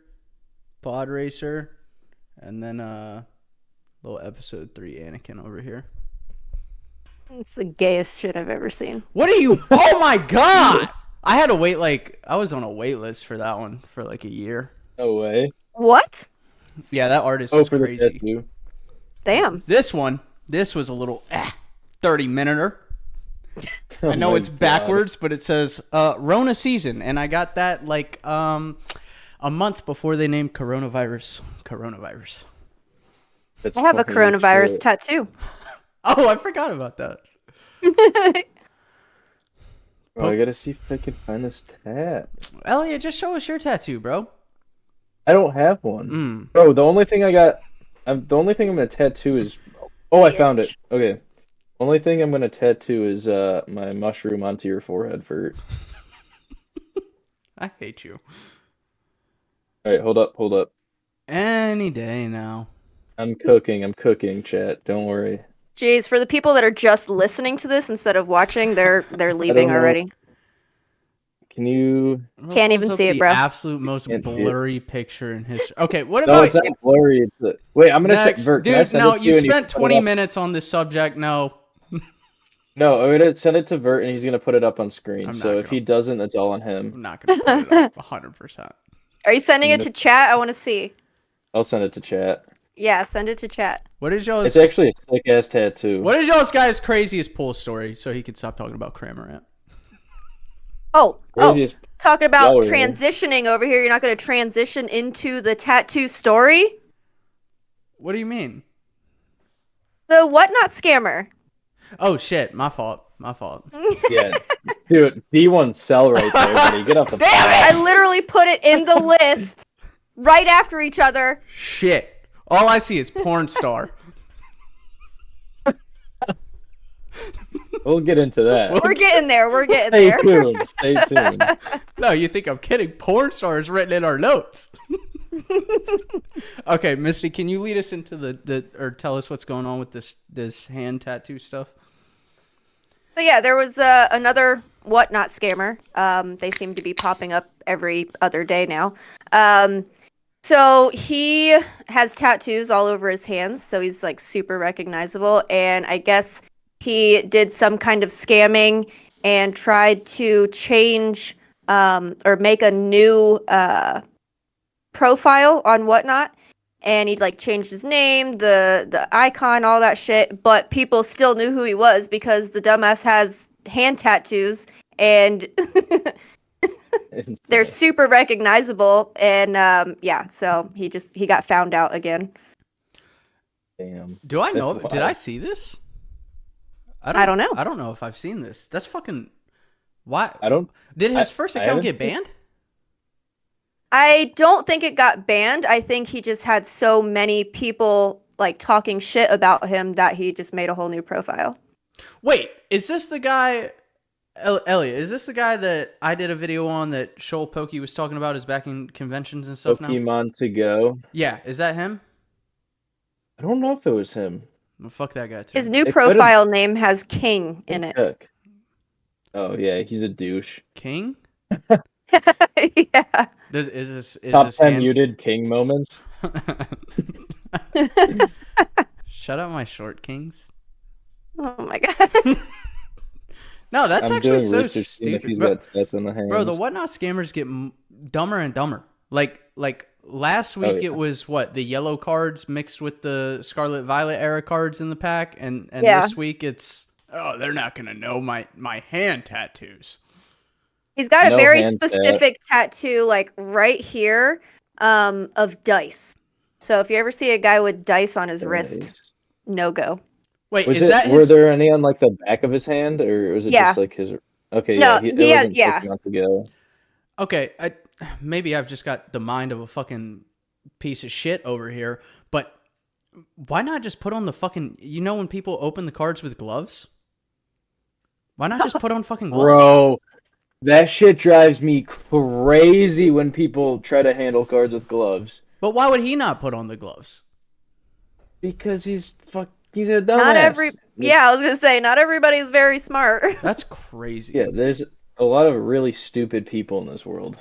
and then little Episode 3 Anakin over here. It's the gayest shit I've ever seen. What are you? Oh my god! I had to wait I was on a wait list for that one for like a year. No way. What? Yeah, that artist Oh, is for the crazy. tattoo. Damn. This was a little 30-minuter. I know Oh my it's God. backwards, but it says Rona season, and I got that like a month before they named coronavirus. That's I have a fucking coronavirus shit. tattoo. Oh, I forgot about that. Bro, I gotta see if I can find this tat. Elliot, just show us your tattoo, bro. I don't have one. Mm. Bro, the only thing I'm gonna tattoo is. Oh, I found it. Okay. Only thing I'm gonna tattoo is my mushroom onto your forehead for I hate you. All right, hold up. Any day now. I'm cooking, chat. Don't worry. Jeez, for the people that are just listening to this instead of watching, they're I leaving don't know. already. Can you? Can't even see it, the bro. absolute most Can't see it. blurry picture in history. Okay, what No, about it's not blurry. Wait, I'm gonna next? Vert, can I Dude, send no, it to you and spent can put it 20 up? minutes on this subject. No, No, I'm gonna send it to Vert and he's gonna put it up on screen. I'm So not if gonna. he doesn't, that's all on him. I'm not going to put it up 100%. Are you sending it to chat? I want to see. I'll send it to chat. Yeah, send it to chat. What is y'all's It's actually a sick ass tattoo. What is y'all's guy's craziest pool story so he could stop talking about Cramorant? Craziest- Talking about Y'all were here. transitioning over here. You're not going to transition into the tattoo story? What do you mean? The whatnot scammer. Oh shit, my fault. Yeah, dude, D1 sell right there, buddy. Get off the. I literally put it in the list right after each other. Shit. All I see is porn star. We'll get into that. We're getting there. We're getting Stay there. tuned. Stay tuned. No, you think I'm kidding? Porn star is written in our notes. Okay, Misty, can you lead us into the or tell us what's going on with this hand tattoo stuff? So yeah, there was another whatnot scammer. They seem to be popping up every other day now. So he has tattoos all over his hands, so he's like super recognizable. And I guess he did some kind of scamming and tried to change or make a new profile on whatnot. And he'd like changed his name, the icon, all that shit, but people still knew who he was because the dumbass has hand tattoos and they're super recognizable. And yeah, so he got found out again. Damn. Do I know? That's Did I wild. see this? I don't know. I don't know if I've seen this. That's fucking. Why? I don't. Did his first I account haven't get seen- banned? I don't think it got banned. I think he just had so many people like talking shit about him that he just made a whole new profile. Wait, is this the guy? Elliot, is this the guy that I did a video on that Shoal Pokey was talking about is back in conventions and stuff now? Pokemon to go. Yeah, is that him? I don't know if it was him. Well, fuck that guy too. His new It could've- profile name has King in it. Check. Oh yeah, he's a douche. King? Yeah. Is Top this 10 hand... muted king moments. Shut up, my short kings. Oh my god. No, that's I'm actually doing so research seeing if stupid. he's Bro, got tats on the hands. bro, the whatnot scammers get dumber and dumber. Like last week, yeah. it was what, the yellow cards mixed with the Scarlet Violet era cards in the pack, and Yeah. this week it's they're not gonna know my hand tattoos. He's got a No very hand specific tattoo, like right here, of dice. So if you ever see a guy with dice on his wrist, no go. Wait, Was is that were his? there any on like the back of his hand, or was it Yeah. just like his? Okay, No, yeah, it he has- wasn't yeah. Pokemon to go. Okay, maybe I've just got the mind of a fucking piece of shit over here, but why not just put on the fucking? You know when people open the cards with gloves? Why not just put on fucking gloves? Bro, that shit drives me crazy when people try to handle cards with gloves. But why would he not put on the gloves? Because he's a dumbass. Not every. Yeah, I was gonna say not everybody's very smart. That's crazy. Yeah, there's a lot of really stupid people in this world.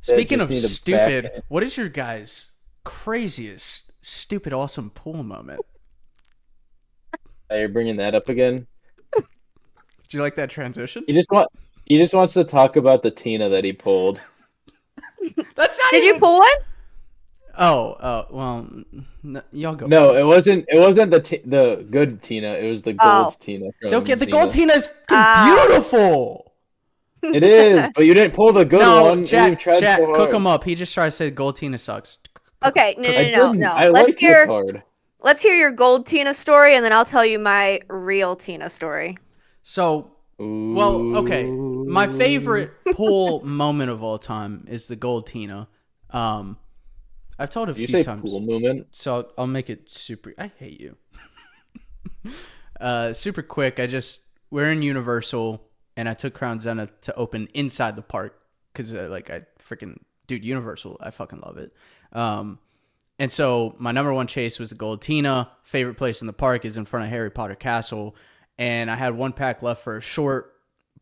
Speaking just of need a stupid, backhand. what is your guys' craziest stupid awesome pool moment? You're bringing that up again. Did you like that transition? He just wants to talk about the Tina that he pulled. That's not. Did you even... pull one? Oh, well, y'all go. No, it wasn't the good Tina. It was the gold Tina. From Don't get the Xena. gold Tina is Ah. beautiful. It is, but you didn't pull the good No, one. chat, you tried so hard. cook him up. He just tried to say gold Tina sucks. Okay, I no. didn't. I Let's like hear. this card. Let's hear your gold Tina story, and then I'll tell you my real Tina story. So, well, okay. My favorite pool moment of all time is the gold Tina. I've told a You few say times. pool movement? So I'll make it super. I hate you. Super quick. We're in Universal. and I took Crown Zenith to open inside the park because like I freaking dude Universal, I fucking love it. And so my number one chase was the Gold Tina. Favorite place in the park is in front of Harry Potter Castle, and I had one pack left for a short.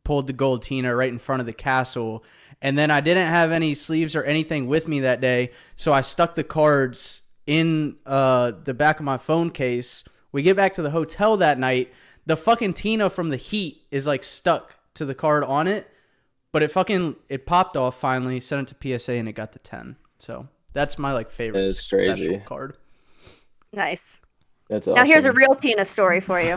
Pulled the Gold Tina right in front of the castle, and then I didn't have any sleeves or anything with me that day, so I stuck the cards in the back of my phone case. We get back to the hotel that night. The fucking Tina from the Heat is like stuck to the card on it, but it popped off finally. Sent it to PSA and it got the 10. So that's my like favorite It's crazy. special card. Nice. That's Now awesome. here's a real Tina story for you.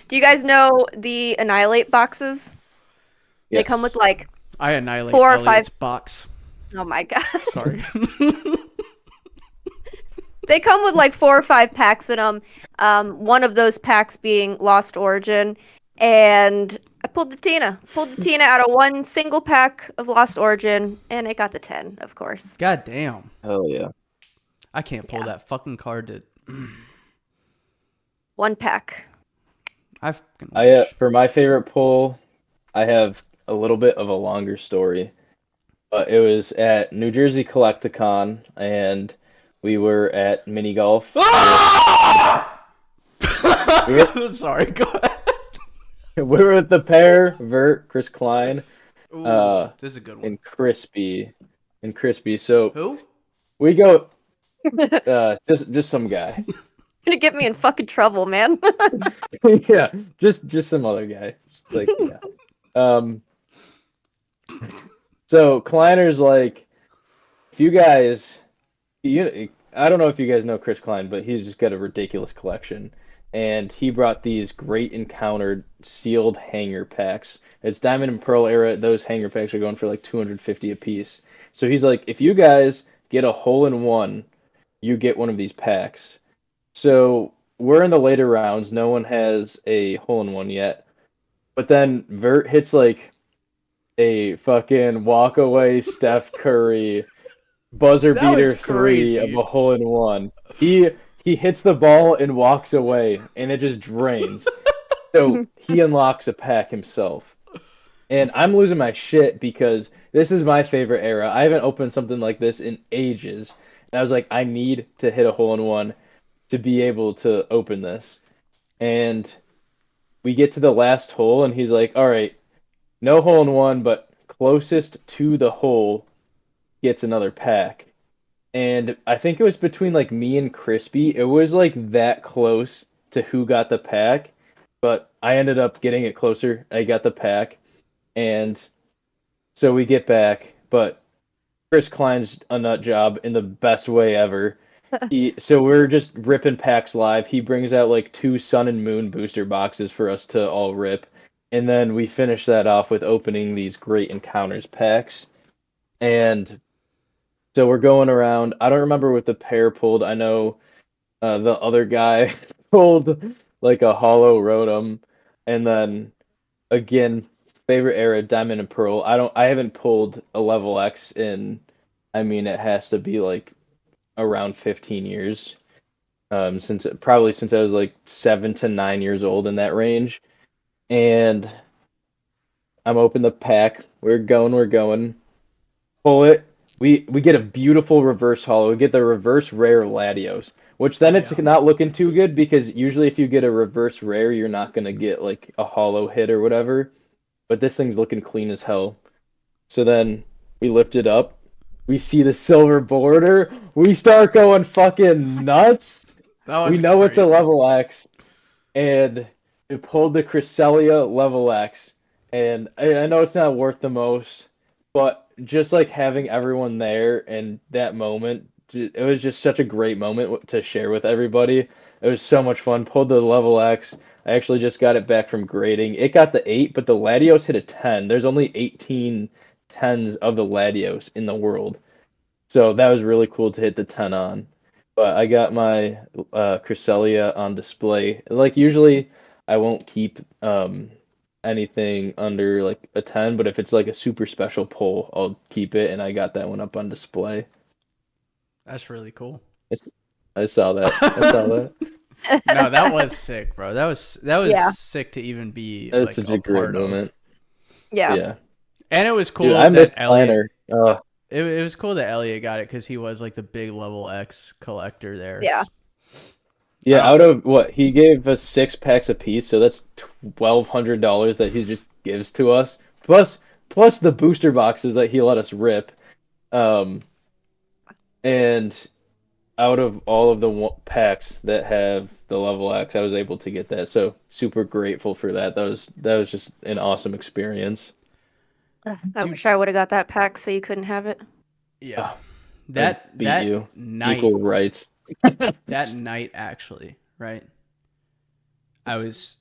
Do you guys know the Annihilate boxes? They Yes. come with like, I annihilate 4 or Elliot's 5 box. oh my god. Sorry. They come with like 4 or 5 packs in them. One of those packs being Lost Origin, and I pulled the Tina out of one single pack of Lost Origin, and it got the 10, of course. God damn. Hell yeah. I can't pull that fucking card to. One pack. For my favorite pull, I have a little bit of a longer story. But it was at New Jersey Collecticon, and we were at mini golf. Sorry, go ahead. We were with the pair, Vert, Chris Klein, Ooh, this is a good one. and Crispy. So Who? we go, just some guy. You're gonna get me in fucking trouble, man. Yeah, just some other guy. Just like, yeah. So Kleiner's like, if you guys, I don't know if you guys know Chris Klein, but he's just got a ridiculous collection. And he brought these Great Encounter sealed hanger packs. It's Diamond and Pearl era. Those hanger packs are going for like $250 a piece. So he's like, if you guys get a hole-in-one, you get one of these packs. So we're in the later rounds. No one has a hole-in-one yet. But then Vert hits like a fucking walk-away Steph Curry buzzer That beater was crazy. 3 of a hole-in-one. He hits the ball and walks away, and it just drains. So he unlocks a pack himself. And I'm losing my shit because this is my favorite era. I haven't opened something like this in ages. And I was like, I need to hit a hole-in-one to be able to open this. And we get to the last hole, and he's like, all right, no hole-in-one, but closest to the hole gets another pack. And I think it was between like me and Crispy. It was like that close to who got the pack, but I ended up getting it closer. I got the pack, and so we get back. But Chris Klein's a nut job in the best way ever. So we're just ripping packs live. He brings out like 2 Sun and Moon booster boxes for us to all rip, and then we finish that off with opening these Great Encounters packs. And so we're going around. I don't remember what the pair pulled. I know the other guy pulled like a hollow Rotom, and then again, favorite era, Diamond and Pearl. I haven't pulled a level X in, I mean, it has to be like around 15 years. Since I was like 7 to 9 years old, in that range. And I'm open the pack. We're going. Pull it. We get a beautiful reverse holo. We get the reverse rare Latios, which then it's not looking too good because usually if you get a reverse rare, you're not going to get like a holo hit or whatever. But this thing's looking clean as hell. So then we lift it up. We see the silver border. We start going fucking nuts. We know it's a level X. And we pulled the Cresselia level X. And I know it's not worth the most, but just like having everyone there and that moment, it was just such a great moment to share with everybody. It was so much fun. Pulled the level X. I actually just got it back from grading. It got the 8, but the Latios hit a 10. There's only 18 10s of the Latios in the world. So that was really cool to hit the 10 on. But I got my Cresselia on display. Like usually I won't keep anything under like a 10, but if it's like a super special pull, I'll keep it, and I got that one up on display. That's really cool. I saw that. No, that was sick, bro. That was Yeah. sick to even be That was like such a a great part of. moment. Yeah. Yeah. And it was Dude, cool I miss that Elliot. Planner. It was cool that Elliot got it because he was like the big level X collector there. Yeah. I Yeah, don't. out of what he gave us 6 packs apiece, so that's $1,200 that he just gives to us. Plus the booster boxes that he let us rip. Um, and out of all of the packs that have the level X, I was able to get that. So super grateful for that. That was just an awesome experience. I Dude, wish I would have got that pack so you couldn't have it. yeah. I beat That you. night, Equal rights. that night actually, right? I was,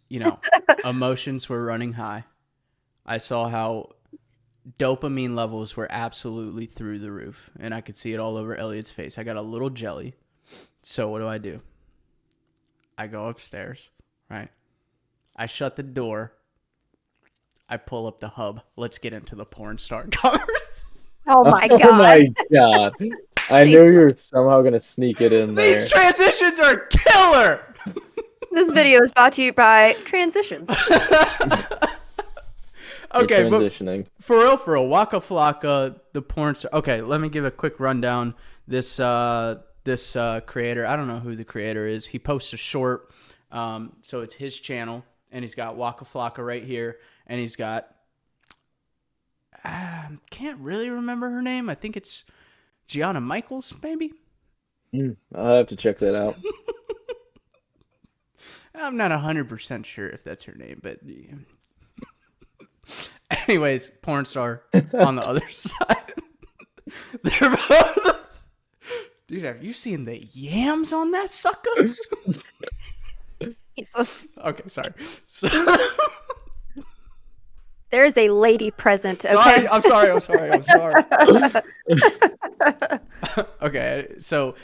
emotions were running high. I saw how dopamine levels were absolutely through the roof, and I could see it all over Elliot's face. I got a little jelly. So what do? I go upstairs, right? I shut the door. I pull up the hub. Let's get into the porn star covers. Oh my Oh god. my god. I knew you were somehow gonna sneak it in These there. transitions are killer. This video is brought to you by Transitions. Okay, but Transitioning. for real, Waka Flocka, the porn star. Okay, let me give a quick rundown. This creator, I don't know who the creator is. He posts a short, so it's his channel, and he's got Waka Flocka right here, and he's got can't really remember her name. I think it's Gianna Michaels, maybe. I'll have to check that out. I'm not 100% sure if that's her name, but anyways, porn star on the other side. They're both. Dude, have you seen the yams on that sucker? Jesus. Okay, sorry. So, There is a lady present, okay? sorry, I'm sorry. Okay, so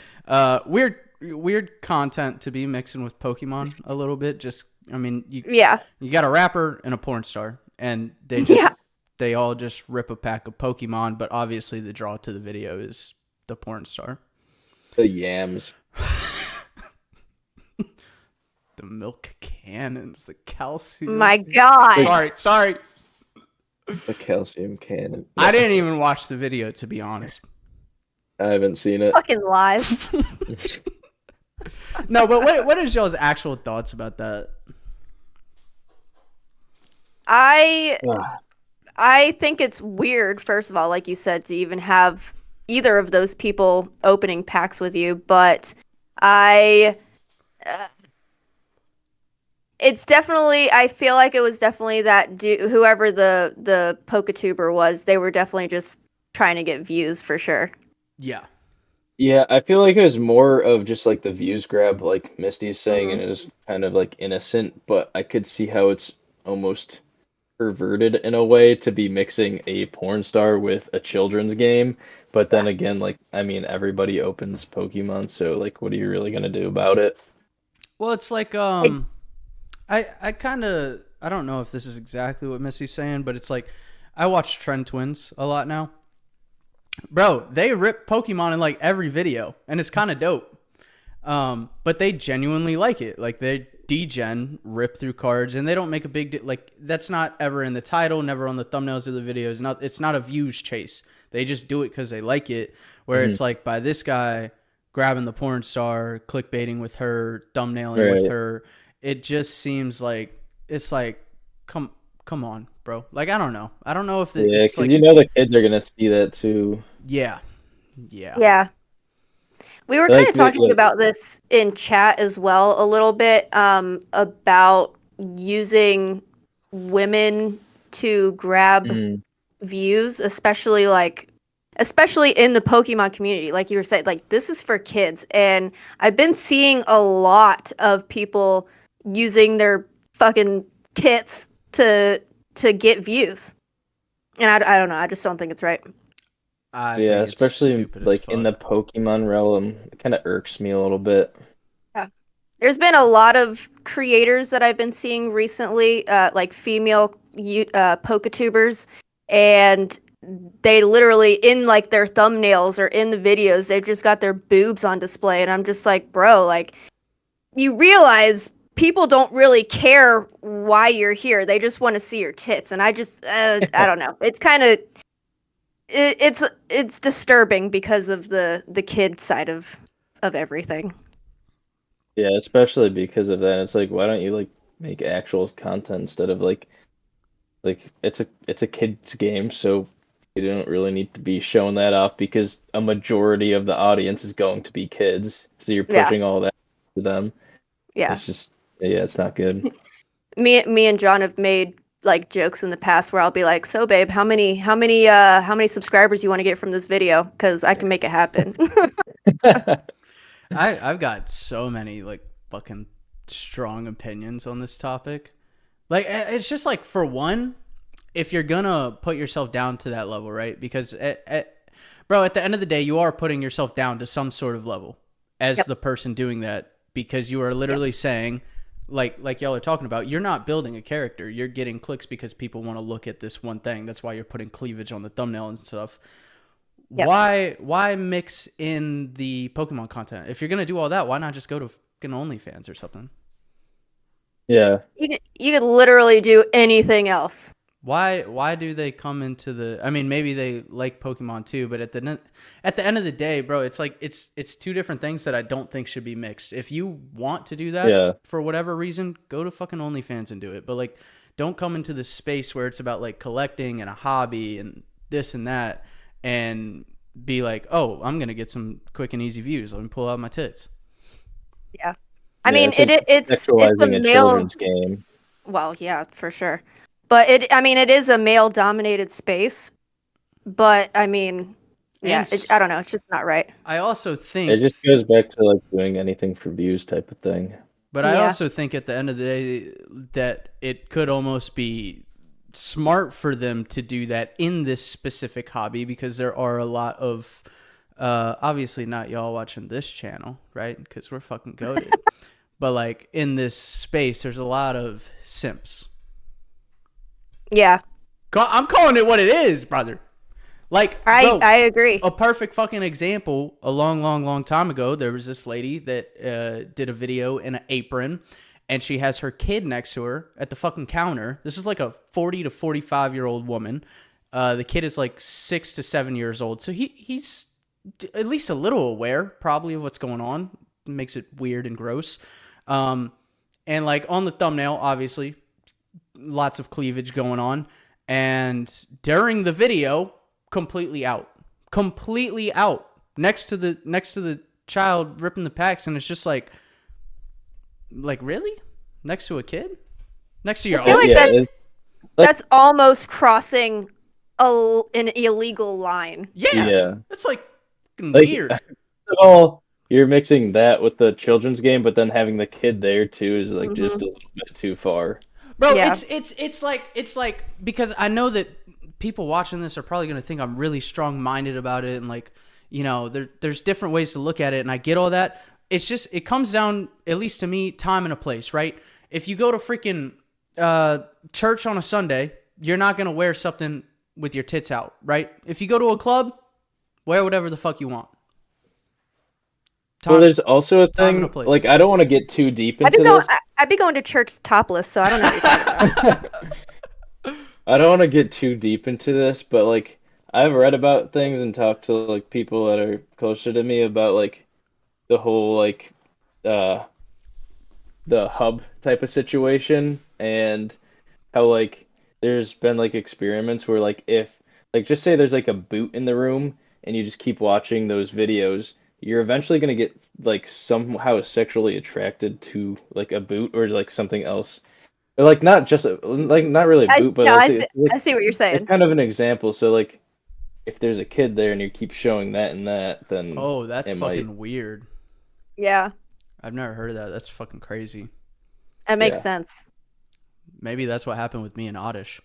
weird content to be mixing with Pokemon a little bit. Just, I mean, you got a rapper and a porn star, and they all just rip a pack of Pokemon, but obviously the draw to the video is the porn star. The yams. The milk cannons, the calcium. My god. Sorry. The calcium cannon. I didn't even watch the video, to be honest. I haven't seen it. Fucking lies. No, but what is y'all's actual thoughts about that? I think it's weird, first of all, like you said, to even have either of those people opening packs with you, but it's definitely, I feel like it was definitely that whoever the Pokatuber was, they were definitely just trying to get views for sure. Yeah. Yeah, I feel like it was more of just like the views grab, like Misty's saying, and it was kind of like innocent, but I could see how it's almost perverted in a way to be mixing a porn star with a children's game. But then again, like, I mean, everybody opens Pokemon, so like, what are you really gonna do about it? Well, it's like I kind of, I don't know if this is exactly what Missy's saying, but it's like I watch Trend Twins a lot now. Bro, they rip Pokemon in like every video, and it's kind of dope. But they genuinely like it. Like they degen, rip through cards, and they don't make a big like that's not ever in the title, never on the thumbnails of the videos. It's not a views chase. They just do it because they like it. Where it's like by this guy grabbing the porn star, clickbaiting with her, thumbnailing with her. It just seems like it's like come on, bro. Like I don't know if it's because like the kids are gonna see that too. Yeah. We were kind of talking about this in chat as well a little bit, about using women to grab views, especially in the Pokemon community. Like you were saying, like this is for kids, and I've been seeing a lot of people using their fucking tits to get views, and I don't know. I just don't think it's right. Yeah, especially like in the Pokemon realm, it kind of irks me a little bit. Yeah, there's been a lot of creators that I've been seeing recently, like female Poketubers, and they literally in like their thumbnails or in the videos, they've just got their boobs on display, and I'm just like, bro, like you realize people don't really care why you're here. They just want to see your tits. And I just, I don't know. It's kind of, it's disturbing because of the kid side of everything. Yeah, especially because of that. It's like, why don't you like make actual content instead of like it's a kids game, so you don't really need to be showing that off because a majority of the audience is going to be kids. So you're Yeah. pushing all that to them. Yeah. It's just yeah, it's not good. Me and John have made like jokes in the past where I'll be like, "So babe, how many subscribers you want to get from this video? Because I can make it happen." I've got so many like fucking strong opinions on this topic. Like it's just like, for one, if you're gonna put yourself down to that level, right? Because bro, at the end of the day, you are putting yourself down to some sort of level as Yep. the person doing that, because you are literally saying, like y'all are talking about, you're not building a character. You're getting clicks because people want to look at this one thing. That's why you're putting cleavage on the thumbnail and stuff. Yep. Why mix in the Pokemon content? If you're gonna do all that, why not just go to fucking OnlyFans or something? Yeah. You could literally do anything else. Why do they come into the? I mean, maybe they like Pokemon too, but at the end of the day, bro, it's like it's two different things that I don't think should be mixed. If you want to do that Yeah. for whatever reason, go to fucking OnlyFans and do it. But like, don't come into this space where it's about like collecting and a hobby and this and that, and be like, oh, I'm gonna get some quick and easy views. Let me pull out my tits. Yeah. I Yeah, mean, it's like it's a sexualizing a male. children's game. Well, yeah, for sure. But it is a male dominated space. But I mean, yeah, And I don't know. It's just not right. I also It think, just goes back to like doing anything for views type of thing. but I Yeah. also think at the end of the day that it could almost be smart for them to do that in this specific hobby, because there are a lot of, obviously not y'all watching this channel, right? Because we're fucking goated. But like in this space, there's a lot of simps. Yeah. I'm calling it what it is, brother. Like, bro, I agree. a perfect fucking example. A long time ago, there was this lady that did a video in an apron, and she has her kid next to her at the fucking counter. This is like a 40 to 45-year-old woman. The kid is like 6 to 7 years old, so he's at least a little aware, probably, of what's going on. It makes it weird and gross. And like on the thumbnail, obviously, lots of cleavage going on. And during the video, completely out next to the child ripping the packs, and it's just like really next to a kid, next to your I feel own. like Yeah, that's almost crossing an illegal line. Yeah, it's like fucking Like, weird. first of all, you're mixing that with the children's game, but then having the kid there too is like just a little bit too far. Bro, Yeah. it's like, because I know that people watching this are probably going to think I'm really strong-minded about it, and like, you know, there's different ways to look at it, and I get all that. It's just, it comes down, at least to me, time and a place, right? If you go to freaking church on a Sunday, you're not going to wear something with your tits out, right? If you go to a club, wear whatever the fuck you want. Well, there's also a time and a thing, place. like, I don't want to get too deep into this. I'd be going to church topless, so I don't know what you're talking about. I don't want to get too deep into this, but like I've read about things and talked to like people that are closer to me about like the whole like uh the hub type of situation, and how like there's been like experiments where like if like just say there's like a boot in the room and you just keep watching those videos, you're eventually going to get like somehow sexually attracted to like a boot or like something else. Or, like not just like not really a boot, but No, like, I see what you're saying. it's kind of an example. So like if there's a kid there and you keep showing that and that, then Oh, that's it fucking might. weird. Yeah, I've never heard of that. That's fucking crazy. that makes Yeah. sense. Maybe that's what happened with me and Oddish.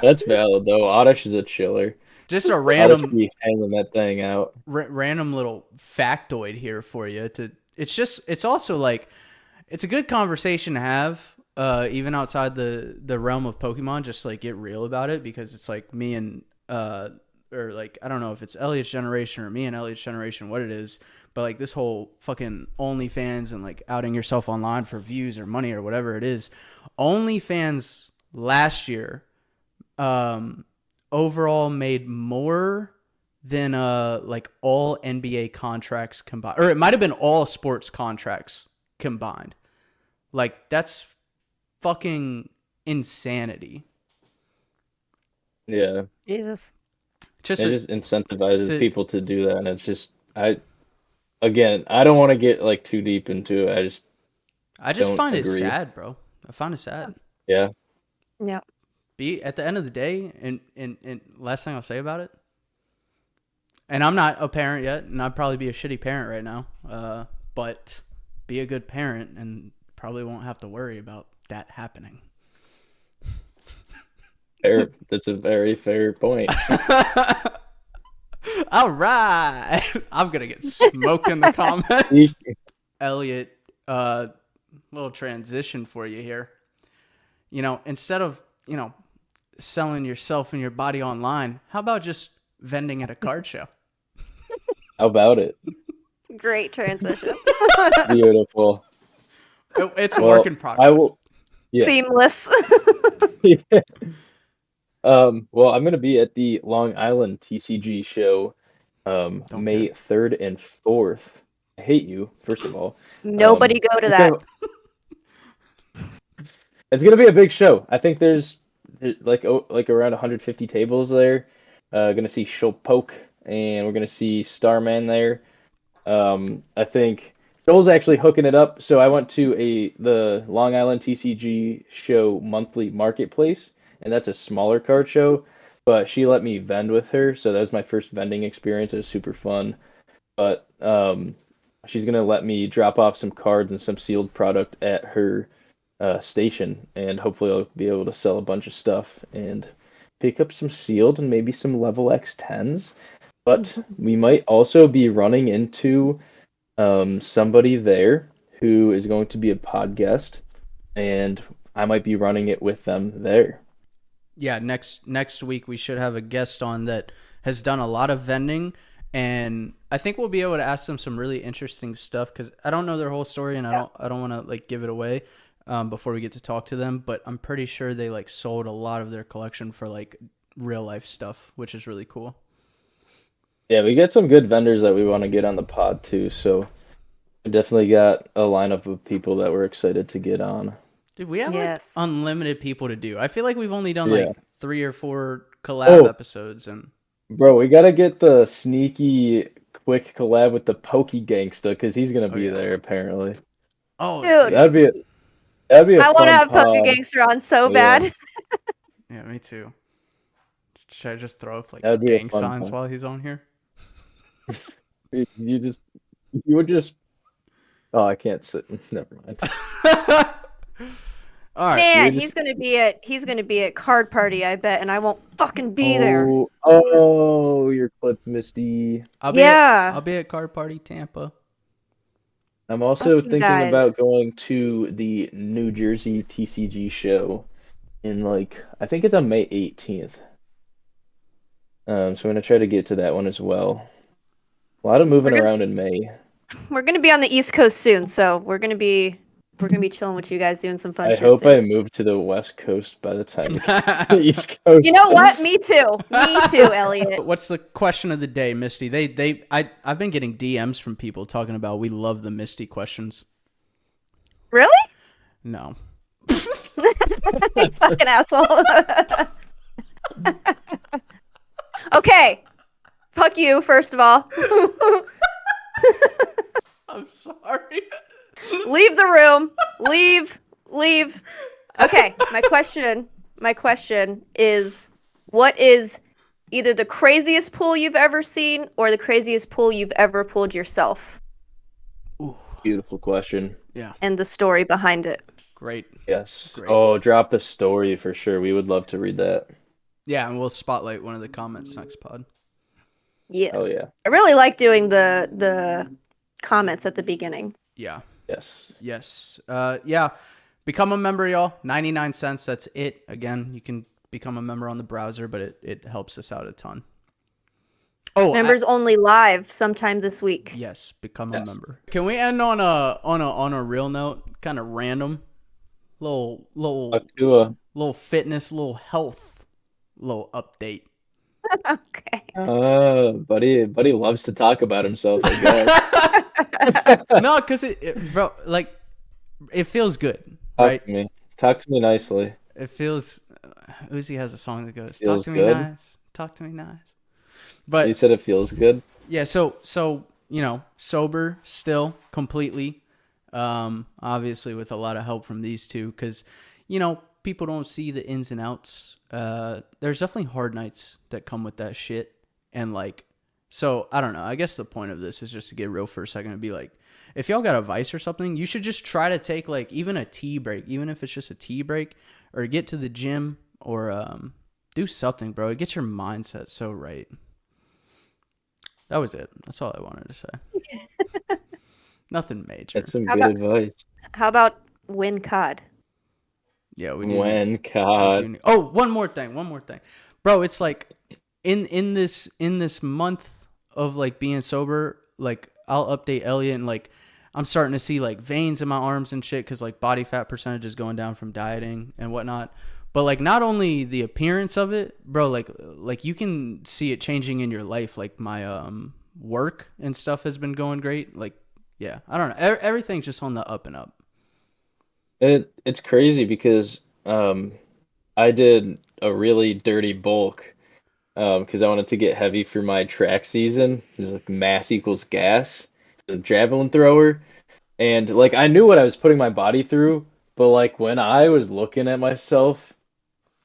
That's valid though. Oddish is a chiller. Just a Oddish random be hanging that thing out. random little factoid here for you. It's also like, it's a good conversation to have, even outside the realm of Pokemon. Just like get real about it, because it's like me and or like, I don't know if it's Elliot's generation or me and Elliot's generation, what it is, but like this whole fucking OnlyFans and like outing yourself online for views or money or whatever it is. OnlyFans last year, overall made more than like all NBA contracts combined, or it might have been all sports contracts combined. Like, that's fucking insanity. Yeah. Jesus. Just It just incentivizes a- people to do that, and it's just I don't want to get like too deep into it. I just don't find it agree. sad, bro. I find it sad. Yeah. Yeah. Be at the end of the day, and last thing I'll say about it, and I'm not a parent yet, and I'd probably be a shitty parent right now, but be a good parent and probably won't have to worry about that happening. Fair. That's a very fair point. All right. I'm going to get smoked in the comments. Elliot, little transition for you here. You know, instead of, you know, selling yourself and your body online, how about just vending at a card show? How about it? Great transition. Beautiful. It's a work in progress. I will. Yeah. Seamless. Well, I'm gonna be at the Long Island TCG show, May 3rd and 4th. I hate you, first of all. Nobody go to it's that. It's gonna be a big show. I think there's like around 150 tables there. Gonna see Shulpoke, and we're gonna see Starman there. I think Joel's actually hooking it up. So I went to the Long Island TCG show monthly marketplace, and that's a smaller card show. But she let me vend with her, so that was my first vending experience. It was super fun. But she's gonna let me drop off some cards and some sealed product at her station, and hopefully I'll be able to sell a bunch of stuff and pick up some sealed and maybe some level X10s. But we might also be running into somebody there who is going to be a pod guest, and I might be running it with them there. Yeah, next week we should have a guest on that has done a lot of vending, and I think we'll be able to ask them some really interesting stuff because I don't know their whole story, and I don't want to like give it away before we get to talk to them. But I'm pretty sure they like sold a lot of their collection for like real life stuff, which is really cool. Yeah, we get some good vendors that we want to get on the pod too, so we definitely got a lineup of people that we're excited to get on. Dude, we have like Yes. unlimited people to do. I feel like we've only done Yeah. like 3 or 4 collab episodes, and Bro, we gotta get the sneaky quick collab with the Pokey Gangsta because he's gonna be yeah. there apparently. oh, Dude. That'd be a I want fun to have pod. Poke Gangster on so Yeah. bad. yeah, me too. Should I just throw up like That'd be a gang fun signs pod. while he's on here? You would just. Oh, I can't sit. Never mind. All right. Man, we he's gonna be at card party, I bet, and I won't fucking be there. Oh, your clip, Misty. I'll be Yeah. I'll be at Card Party Tampa. I'm also Fuck you thinking guys. about going to the New Jersey TCG show in I think it's on May 18th. So I'm gonna try to get to that one as well. A lot of moving around in May. We're gonna be on the East Coast soon, so we're gonna be chilling with you guys, doing some fun I shit hope soon. I move to the West Coast by the time we get to the East Coast. You know what? Me too. Me too, Elliot. What's the question of the day, Misty? I've been getting DMs from people talking about we love the Misty questions. Really? No. You fucking asshole. Okay. Fuck you, first of all. I'm sorry. Leave the room. Leave. Okay, my question is, what is either the craziest pool you've ever seen or the craziest pool you've ever pulled yourself? Ooh, Beautiful question. yeah. And the story behind it. Great. Yes. Great. Oh, drop the story for sure. We would love to read that. Yeah, and we'll spotlight one of the comments next pod. Yeah. Oh yeah. I really like doing the comments at the beginning. Yeah. Yes. Yes. Yeah. Become a member, y'all. 99 cents. That's it. Again, you can become a member on the browser, but it helps us out a ton. Oh, Members only live sometime this week. yes, become a Yes. member. Can we end on a real note? Kind of random, little fitness, little health, little update. Okay. Buddy loves to talk about himself, I guess. No, because bro, like, it feels good, Talk right? to me. Talk to me nicely. It feels. Uzi has a song that goes, "Talk Feels to me good? nice, talk to me nice." You But said it feels good. yeah, so sober still completely, obviously with a lot of help from these two, because people don't see the ins and outs. There's definitely hard nights that come with that shit, and like, so I don't know. I guess the point of this is just to get real for a second and be like, if y'all got a vice or something, you should just try to take like even a tea break, even if it's just a tea break, or get to the gym, or do something, bro. It gets your mindset so right. That was it. That's all I wanted to say. Nothing major. That's some How good about- advice. How about win COD? Yeah, we do. When we COD. do oh, one more thing, bro. It's like in this month of like being sober, like I'll update Elliot, and like I'm starting to see like veins in my arms and shit because like body fat percentage is going down from dieting and whatnot. But like not only the appearance of it, bro, like you can see it changing in your life. Like my work and stuff has been going great. Like yeah, I don't know. Everything's just on the up and up. It's crazy because I did a really dirty bulk because I wanted to get heavy for my track season. It was like mass equals gas, the javelin thrower, and like I knew what I was putting my body through, but like when I was looking at myself,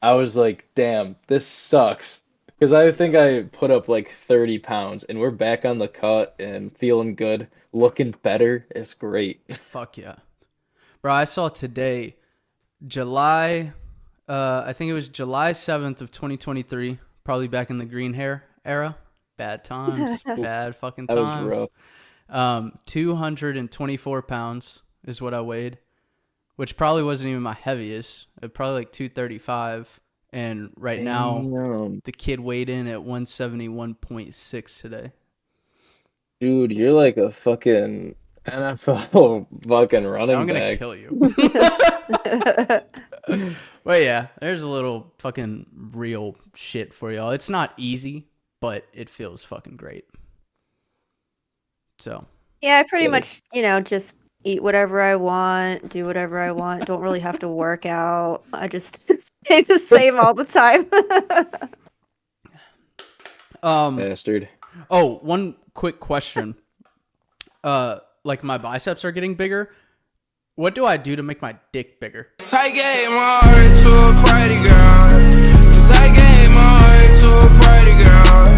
I was like, damn, this sucks. Because I think I put up like 30 pounds, and we're back on the cut and feeling good, looking better. It's great. Fuck yeah. Bro, I saw today, I think it was July 7th of 2023, probably back in the green hair era. Bad times, bad fucking That was times. rough. 224 pounds is what I weighed, which probably wasn't even my heaviest. Probably like 235. And right now, Damn. the kid weighed in at 171.6 today. Dude, you're like a fucking NFL fucking running I'm gonna back. kill you. But yeah, there's a little fucking real shit for y'all. It's not easy, but it feels fucking great. So Yeah, I pretty much, just eat whatever I want, do whatever I want. Don't really have to work out. I just stay the same all the time. Bastard. oh, one quick question. Like my biceps are getting bigger. What do I do to make my dick bigger? I gave my heart to a party girl. 'Cause I gave my heart to a party girl.